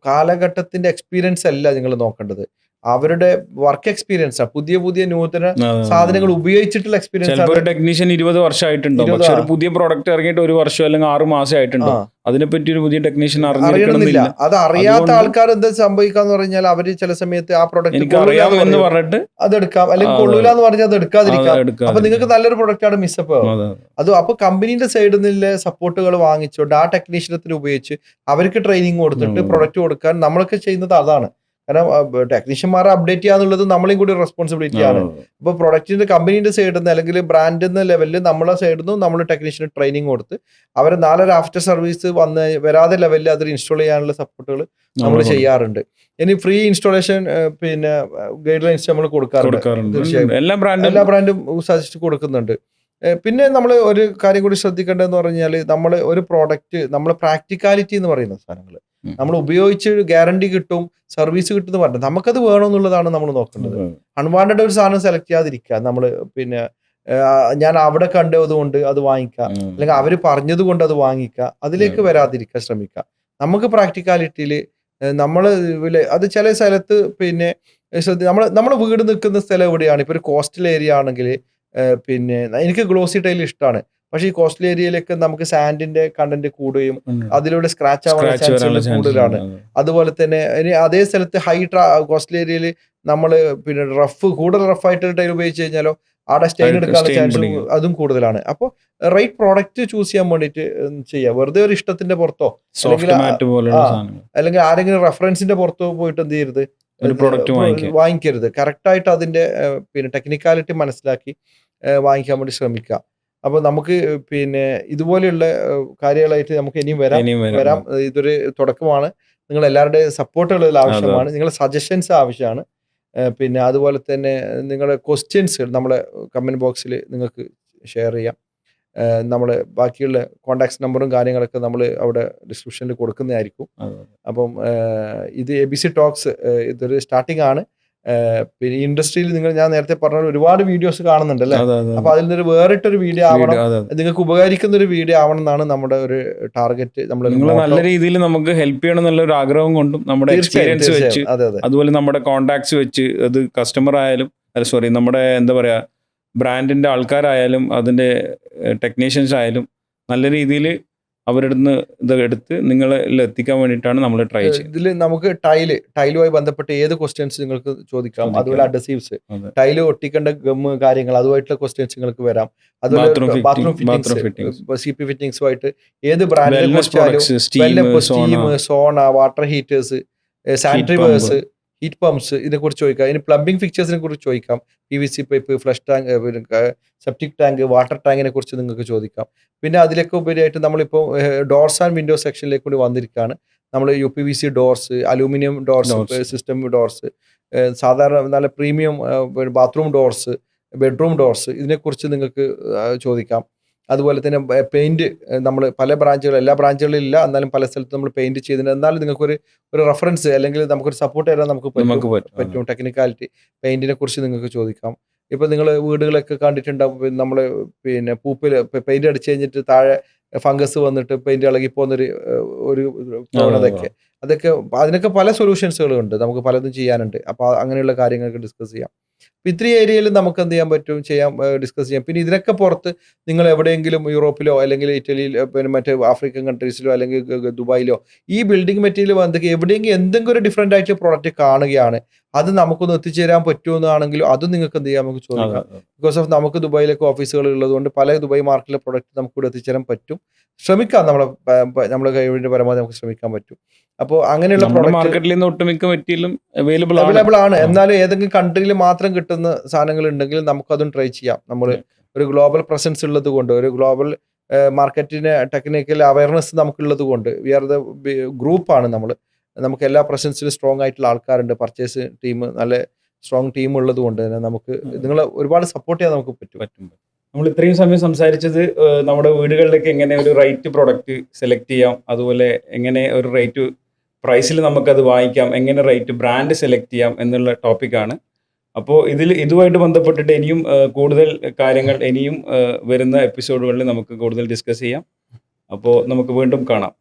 കാലഘട്ടത്തിന്റെ എക്സ്പീരിയൻസ് അല്ല നിങ്ങൾ നോക്കേണ്ടത്, അവരുടെ വർക്ക് എക്സ്പീരിയൻസ് ആണ്. പുതിയ പുതിയ നൂതന സാധനങ്ങൾ ഉപയോഗിച്ചിട്ടുള്ള എക്സ്പീരിയൻസ്. ഒരു ടെക്നീഷ്യൻ 20 വർഷമായിട്ടുണ്ടോ, പക്ഷെ ഒരു പുതിയ പ്രോഡക്റ്റ് ഇറങ്ങിയിട്ട് 1 വർഷം അല്ലെങ്കിൽ 6 മാസം ആയിട്ടുണ്ടോ, അതിനെപ്പറ്റി ഒരു പുതിയ ടെക്നീഷ്യൻ അറിയണമെന്നില്ല. അത് അറിയാത്ത ആൾക്കാർ എന്താ സംഭവിക്കാന്ന് പറഞ്ഞാൽ അവര് ചില സമയത്ത് ആ പ്രൊഡക്റ്റ് അറിയാമെന്ന് പറഞ്ഞിട്ട് അതെടുക്കാം, അല്ലെങ്കിൽ കൊള്ളൂല എന്ന് പറഞ്ഞാൽ അത് എടുക്കാതിരിക്കാം. അപ്പൊ നിങ്ങൾക്ക് നല്ലൊരു പ്രൊഡക്റ്റ് ആണ് മിസ്സപ്പ് ആവും. അത് അപ്പൊ കമ്പനീന്റെ സൈഡിൽ നിന്നുള്ള സപ്പോർട്ടുകൾ വാങ്ങിച്ചോണ്ട് ആ ടെക്നീഷ്യനത്തിന് ഉപയോഗിച്ച് അവർക്ക് ട്രെയിനിങ് കൊടുത്തിട്ട് പ്രൊഡക്റ്റ് കൊടുക്കാൻ നമ്മളൊക്കെ ചെയ്യുന്നത് അതാണ്. കാരണം ടെക്നീഷ്യന്മാരെ അപ്ഡേറ്റ് ചെയ്യാന്നുള്ളത് നമ്മളെയും കൂടി റെസ്പോൺസിബിലിറ്റി ആണ്. അപ്പോൾ പ്രൊഡക്റ്റിന്റെ കമ്പനീന്റെ സൈഡിൽ നിന്ന് അല്ലെങ്കിൽ ബ്രാൻഡിന്റെ ലെവലിൽ നമ്മളെ സൈഡിൽ നിന്ന് നമ്മൾ ടെക്നീഷ്യന് ട്രെയിനിങ് കൊടുത്ത് അവരെ 4 ആഫ്റ്റർ സർവീസ് വരാതെ ലെവലിൽ അതിൽ ഇൻസ്റ്റാൾ ചെയ്യാനുള്ള സപ്പോർട്ടുകൾ നമ്മൾ ചെയ്യാറുണ്ട്. ഇനി ഫ്രീ ഇൻസ്റ്റാളേഷൻ പിന്നെ ഗൈഡ് ലൈൻസ് നമ്മൾ കൊടുക്കാറുണ്ട്. തീർച്ചയായും എല്ലാ ബ്രാൻഡും സജസ്റ്റ് കൊടുക്കുന്നുണ്ട്. പിന്നെ നമ്മൾ ഒരു കാര്യം കൂടി ശ്രദ്ധിക്കേണ്ടതെന്ന് പറഞ്ഞാൽ നമ്മൾ ഒരു പ്രോഡക്റ്റ് നമ്മൾ പ്രാക്ടിക്കാലിറ്റി എന്ന് പറയുന്ന സാധനങ്ങൾ നമ്മൾ ഉപയോഗിച്ച് ഗ്യാരണ്ടി കിട്ടും, സർവീസ് കിട്ടും എന്ന് പറഞ്ഞത് നമുക്കത് വേണമെന്നുള്ളതാണ് നമ്മൾ നോക്കേണ്ടത്. അൺവാണ്ടഡ് ഒരു സാധനം സെലക്ട് ചെയ്യാതിരിക്കുക. നമ്മൾ പിന്നെ ഞാൻ അവിടെ കണ്ടതുകൊണ്ട് അത് വാങ്ങിക്കുക, അല്ലെങ്കിൽ അവർ പറഞ്ഞത് കൊണ്ട് അത് വാങ്ങിക്കുക, അതിലേക്ക് വരാതിരിക്കാൻ ശ്രമിക്കുക. നമുക്ക് പ്രാക്ടിക്കാലിറ്റിയിൽ നമ്മൾ അത് ചില സ്ഥലത്ത് പിന്നെ നമ്മൾ വീട് നിൽക്കുന്ന സ്ഥലം എവിടെയാണ്, ഇപ്പോൾ ഒരു കോസ്റ്റൽ ഏരിയ ആണെങ്കിൽ പിന്നെ എനിക്ക് ഗ്ലോസി ടൈൽ ഇഷ്ടമാണ്, പക്ഷേ ഈ കോസ്റ്റൽ ഏരിയയിലേക്ക് നമുക്ക് സാൻഡിന്റെ കണ്ടന്റ് കൂടുകയും അതിലൂടെ സ്ക്രാച്ച് ആവാനുള്ള ചാൻസ് കൂടുതലാണ്. അതുപോലെ തന്നെ ഇനി അതേ സ്ഥലത്ത് കോസ്റ്റൽ ഏരിയയിൽ നമ്മൾ പിന്നെ കൂടുതൽ റഫായിട്ട് ടൈൽ ഉപയോഗിച്ച് കഴിഞ്ഞാലോ അവിടെ സ്റ്റെയിൻ എടുക്കാനുള്ള ചാൻസ് അതും കൂടുതലാണ്. അപ്പോൾ റൈറ്റ് പ്രോഡക്റ്റ് ചൂസ് ചെയ്യാൻ വേണ്ടിയിട്ട് ചെയ്യാം. വെറുതെ ഒരു ഇഷ്ടത്തിന്റെ പുറത്തോ അല്ലെങ്കിൽ ആരെങ്കിലും റെഫറൻസിന്റെ പുറത്തോ പോയിട്ട് എന്ത് ചെയ്യരുത്, വാങ്ങിക്കരുത്. കറക്റ്റായിട്ട് അതിന്റെ പിന്നെ ടെക്നിക്കാലിറ്റി മനസ്സിലാക്കി വാങ്ങിക്കാൻ വേണ്ടി ശ്രമിക്കുക. അപ്പോൾ നമുക്ക് പിന്നെ ഇതുപോലെയുള്ള കാര്യങ്ങളായിട്ട് നമുക്ക് ഇനിയും വരാം. ഇതൊരു തുടക്കമാണ്. നിങ്ങൾ എല്ലാവരുടെയും സപ്പോർട്ടുകൾ ആവശ്യമാണ്, നിങ്ങളുടെ സജഷൻസ് ആവശ്യമാണ്. പിന്നെ അതുപോലെ തന്നെ നിങ്ങളുടെ ക്വസ്റ്റ്യൻസ് നമ്മളെ കമൻറ്റ് ബോക്സിൽ നിങ്ങൾക്ക് ഷെയർ ചെയ്യാം. നമ്മൾ ബാക്കിയുള്ള കോൺടാക്ട് നമ്പറും കാര്യങ്ങളൊക്കെ നമ്മൾ അവിടെ ഡിസ്ക്രിപ്ഷനിൽ കൊടുക്കുന്നതായിരിക്കും. അപ്പം ഇത് ABC ടോക്സ് ഇതൊരു സ്റ്റാർട്ടിംഗ് ആണ്. പിന്നെ ഇൻഡസ്ട്രിയിൽ ഞാൻ നേരത്തെ പറഞ്ഞ ഒരുപാട് വീഡിയോസ് കാണുന്നുണ്ടല്ലേ, അപ്പൊ അതിൽ നിന്നൊരു വേറിട്ടൊരു വീഡിയോ ആവണം, നിങ്ങൾക്ക് ഉപകരിക്കുന്ന ഒരു വീഡിയോ ആവണം എന്നാണ് നമ്മുടെ ഒരു ടാർഗറ്റ്. നിങ്ങൾ നല്ല രീതിയിൽ നമുക്ക് ഹെൽപ്പ് ചെയ്യണം എന്നുള്ള ഒരു ആഗ്രഹം കൊണ്ടും നമ്മുടെ എക്സ്പീരിയൻസ് വെച്ച് അതുപോലെ നമ്മുടെ കോൺടാക്ട്സ് വെച്ച് അത് കസ്റ്റമർ ആയാലും നമ്മുടെ എന്താ പറയാ ബ്രാൻഡിന്റെ ആൾക്കാരായാലും അതിന്റെ ടെക്നീഷ്യൻസ് ആയാലും നല്ല രീതിയിൽ അവരുടെ നിന്ന് ഇതൊക്കെ എടുത്ത് നിങ്ങളിൽ എത്തിക്കാൻ വേണ്ടിയിട്ടാണ് നമ്മൾ ട്രൈ ചെയ്യുന്നത്. ഇതിൽ നമുക്ക് ടൈലുമായി ബന്ധപ്പെട്ട് ഏത് ക്വസ്റ്റ്യൻസ് നിങ്ങൾക്ക് ചോദിക്കാം. അതുപോലെ അഡസീവ്സ്, ടൈല് ഒട്ടിക്കേണ്ട ഗമ്മ് കാര്യങ്ങൾ, അതുമായിട്ടുള്ള ക്വസ്റ്റ്യൻസ് നിങ്ങൾക്ക് വരാം. അതുപോലെ ബാത്റൂം ഫിറ്റിംഗ്സ്, CP ഫിറ്റിംഗ്സുമായിട്ട് ഏത് ബ്രാൻഡിനെ കുറിച്ചാലും steam, sauna, water heaters, sanitary wares, heat pumps ഇതിനെക്കുറിച്ച് ചോദിക്കാം. ഇനി പ്ലംബിംഗ് ഫിക്ചേഴ്സിനെ കുറിച്ച് ചോദിക്കാം. PVC pipe, flush tank, septic tank, water ടാങ്കിനെ കുറിച്ച് നിങ്ങൾക്ക് ചോദിക്കാം. പിന്നെ അതിലേക്ക് ഉപരിയായിട്ട് നമ്മളിപ്പോൾ ഡോർസ് ആൻഡ് വിൻഡോ സെക്ഷനിലേക്ക് കൂടി വന്നിരിക്കുകയാണ്. നമ്മൾ UPVC doors, aluminium doors, system doors, സാധാരണ നല്ല premium bathroom doors, bedroom doors ഇതിനെക്കുറിച്ച് നിങ്ങൾക്ക് ചോദിക്കാം. അതുപോലെ തന്നെ പെയിന്റ് നമ്മൾ പല എല്ലാ ബ്രാഞ്ചുകളിലും ഇല്ല, എന്നാലും പല സ്ഥലത്തും നമ്മൾ പെയിന്റ് ചെയ്തിട്ടുണ്ട്. എന്നാലും നിങ്ങൾക്കൊരു റെഫറൻസ് അല്ലെങ്കിൽ നമുക്കൊരു സപ്പോർട്ട് തരാൻ നമുക്ക് പറ്റും. ടെക്നിക്കാലിറ്റി പെയിന്റിനെ കുറിച്ച് നിങ്ങൾക്ക് ചോദിക്കാം. ഇപ്പൊ നിങ്ങൾ വീടുകളൊക്കെ കണ്ടിട്ടുണ്ടാവും, നമ്മൾ പിന്നെ പൂപ്പിൽ പെയിന്റ് അടിച്ചു കഴിഞ്ഞിട്ട് താഴെ ഫംഗസ് വന്നിട്ട് പെയിന്റ് ഇളകിപ്പോകുന്നൊരു അതൊക്കെ അതിനൊക്കെ പല സൊല്യൂഷൻസുകളുണ്ട്, നമുക്ക് പലതും ചെയ്യാനുണ്ട്. അപ്പോൾ അങ്ങനെയുള്ള കാര്യങ്ങൾക്ക് ഡിസ്കസ് ചെയ്യാം. ഇത്രയും ഏരിയയിൽ നമുക്ക് എന്ത് ചെയ്യാൻ പറ്റും, ഡിസ്കസ് ചെയ്യാം. പിന്നെ ഇതിനൊക്കെ പുറത്ത് നിങ്ങൾ എവിടെയെങ്കിലും യൂറോപ്പിലോ അല്ലെങ്കിൽ ഇറ്റലിയിൽ പിന്നെ മറ്റ് ആഫ്രിക്കൻ കൺട്രീസിലോ അല്ലെങ്കിൽ ദുബായിലോ ഈ ബിൽഡിംഗ് മെറ്റീരിയൽ വന്നിട്ട് എവിടെയെങ്കിലും എന്തെങ്കിലും ഒരു ഡിഫറെൻ്റ് ആയിട്ട് പ്രോഡക്റ്റ് കാണുകയാണ്, അത് നമുക്കൊന്ന് എത്തിച്ചേരാൻ പറ്റുമെന്നാണെങ്കിലും അതും നിങ്ങൾക്ക് എന്ത് ചെയ്യാം, നമുക്ക് ചോദിക്കാം. ബിക്കോസ് ഓഫ് നമുക്ക് ദുബായിലേക്ക് ഓഫീസുകൾ ഉള്ളതുകൊണ്ട് പല ദുബായ് മാർക്കറ്റിലെ പ്രൊഡക്റ്റ് നമുക്ക് ഇവിടെ എത്തിച്ചേരാൻ പറ്റും. ശ്രമിക്കാം, നമ്മളെ കഴിവിന്റെ പരമാവധി നമുക്ക് ശ്രമിക്കാൻ പറ്റും. അപ്പോൾ അങ്ങനെയുള്ള മാർക്കറ്റിൽ നിന്ന് ഒട്ടുമിക്ക മെറ്റീരിയലും അവൈലബിൾ ആണ്. എന്നാലും ഏതെങ്കിലും കൺട്രിയിൽ മാത്രം കിട്ടുന്ന സാധനങ്ങൾ ഉണ്ടെങ്കിൽ നമുക്കതും ട്രൈ ചെയ്യാം. നമ്മൾ ഒരു ഗ്ലോബൽ പ്രസൻസ് ഉള്ളത് കൊണ്ട്, ഒരു ഗ്ലോബൽ മാർക്കറ്റിന് ടെക്നിക്കൽ അവയർനെസ് നമുക്കുള്ളത് കൊണ്ട്, വി ആർ ദ ഗ്രൂപ്പാണ് നമുക്ക് എല്ലാ പ്രസൻസിലും സ്ട്രോങ് ആയിട്ടുള്ള ആൾക്കാരുണ്ട്. പർച്ചേസ് ടീം നല്ല സ്ട്രോങ് ടീം ഉള്ളത് കൊണ്ട് തന്നെ നമുക്ക് നിങ്ങളെ ഒരുപാട് സപ്പോർട്ട് ചെയ്യാൻ നമുക്ക് പറ്റും. നമ്മൾ ഇത്രയും സമയം സംസാരിച്ചത് നമ്മുടെ വീടുകളിലേക്ക് എങ്ങനെ ഒരു റൈറ്റ് പ്രൊഡക്റ്റ് സെലക്ട് ചെയ്യാം, അതുപോലെ എങ്ങനെ ഒരു റേറ്റ് പ്രൈസിൽ നമുക്കത് വാങ്ങിക്കാം, എങ്ങനെ റേറ്റ് ബ്രാൻഡ് സെലക്ട് ചെയ്യാം എന്നുള്ള ടോപ്പിക്കാണ്. അപ്പോൾ ഇതുമായിട്ട് ബന്ധപ്പെട്ടിട്ട് ഇനിയും കൂടുതൽ കാര്യങ്ങൾ ഇനിയും വരുന്ന എപ്പിസോഡുകളിൽ നമുക്ക് കൂടുതൽ ഡിസ്കസ് ചെയ്യാം. അപ്പോൾ നമുക്ക് വീണ്ടും കാണാം.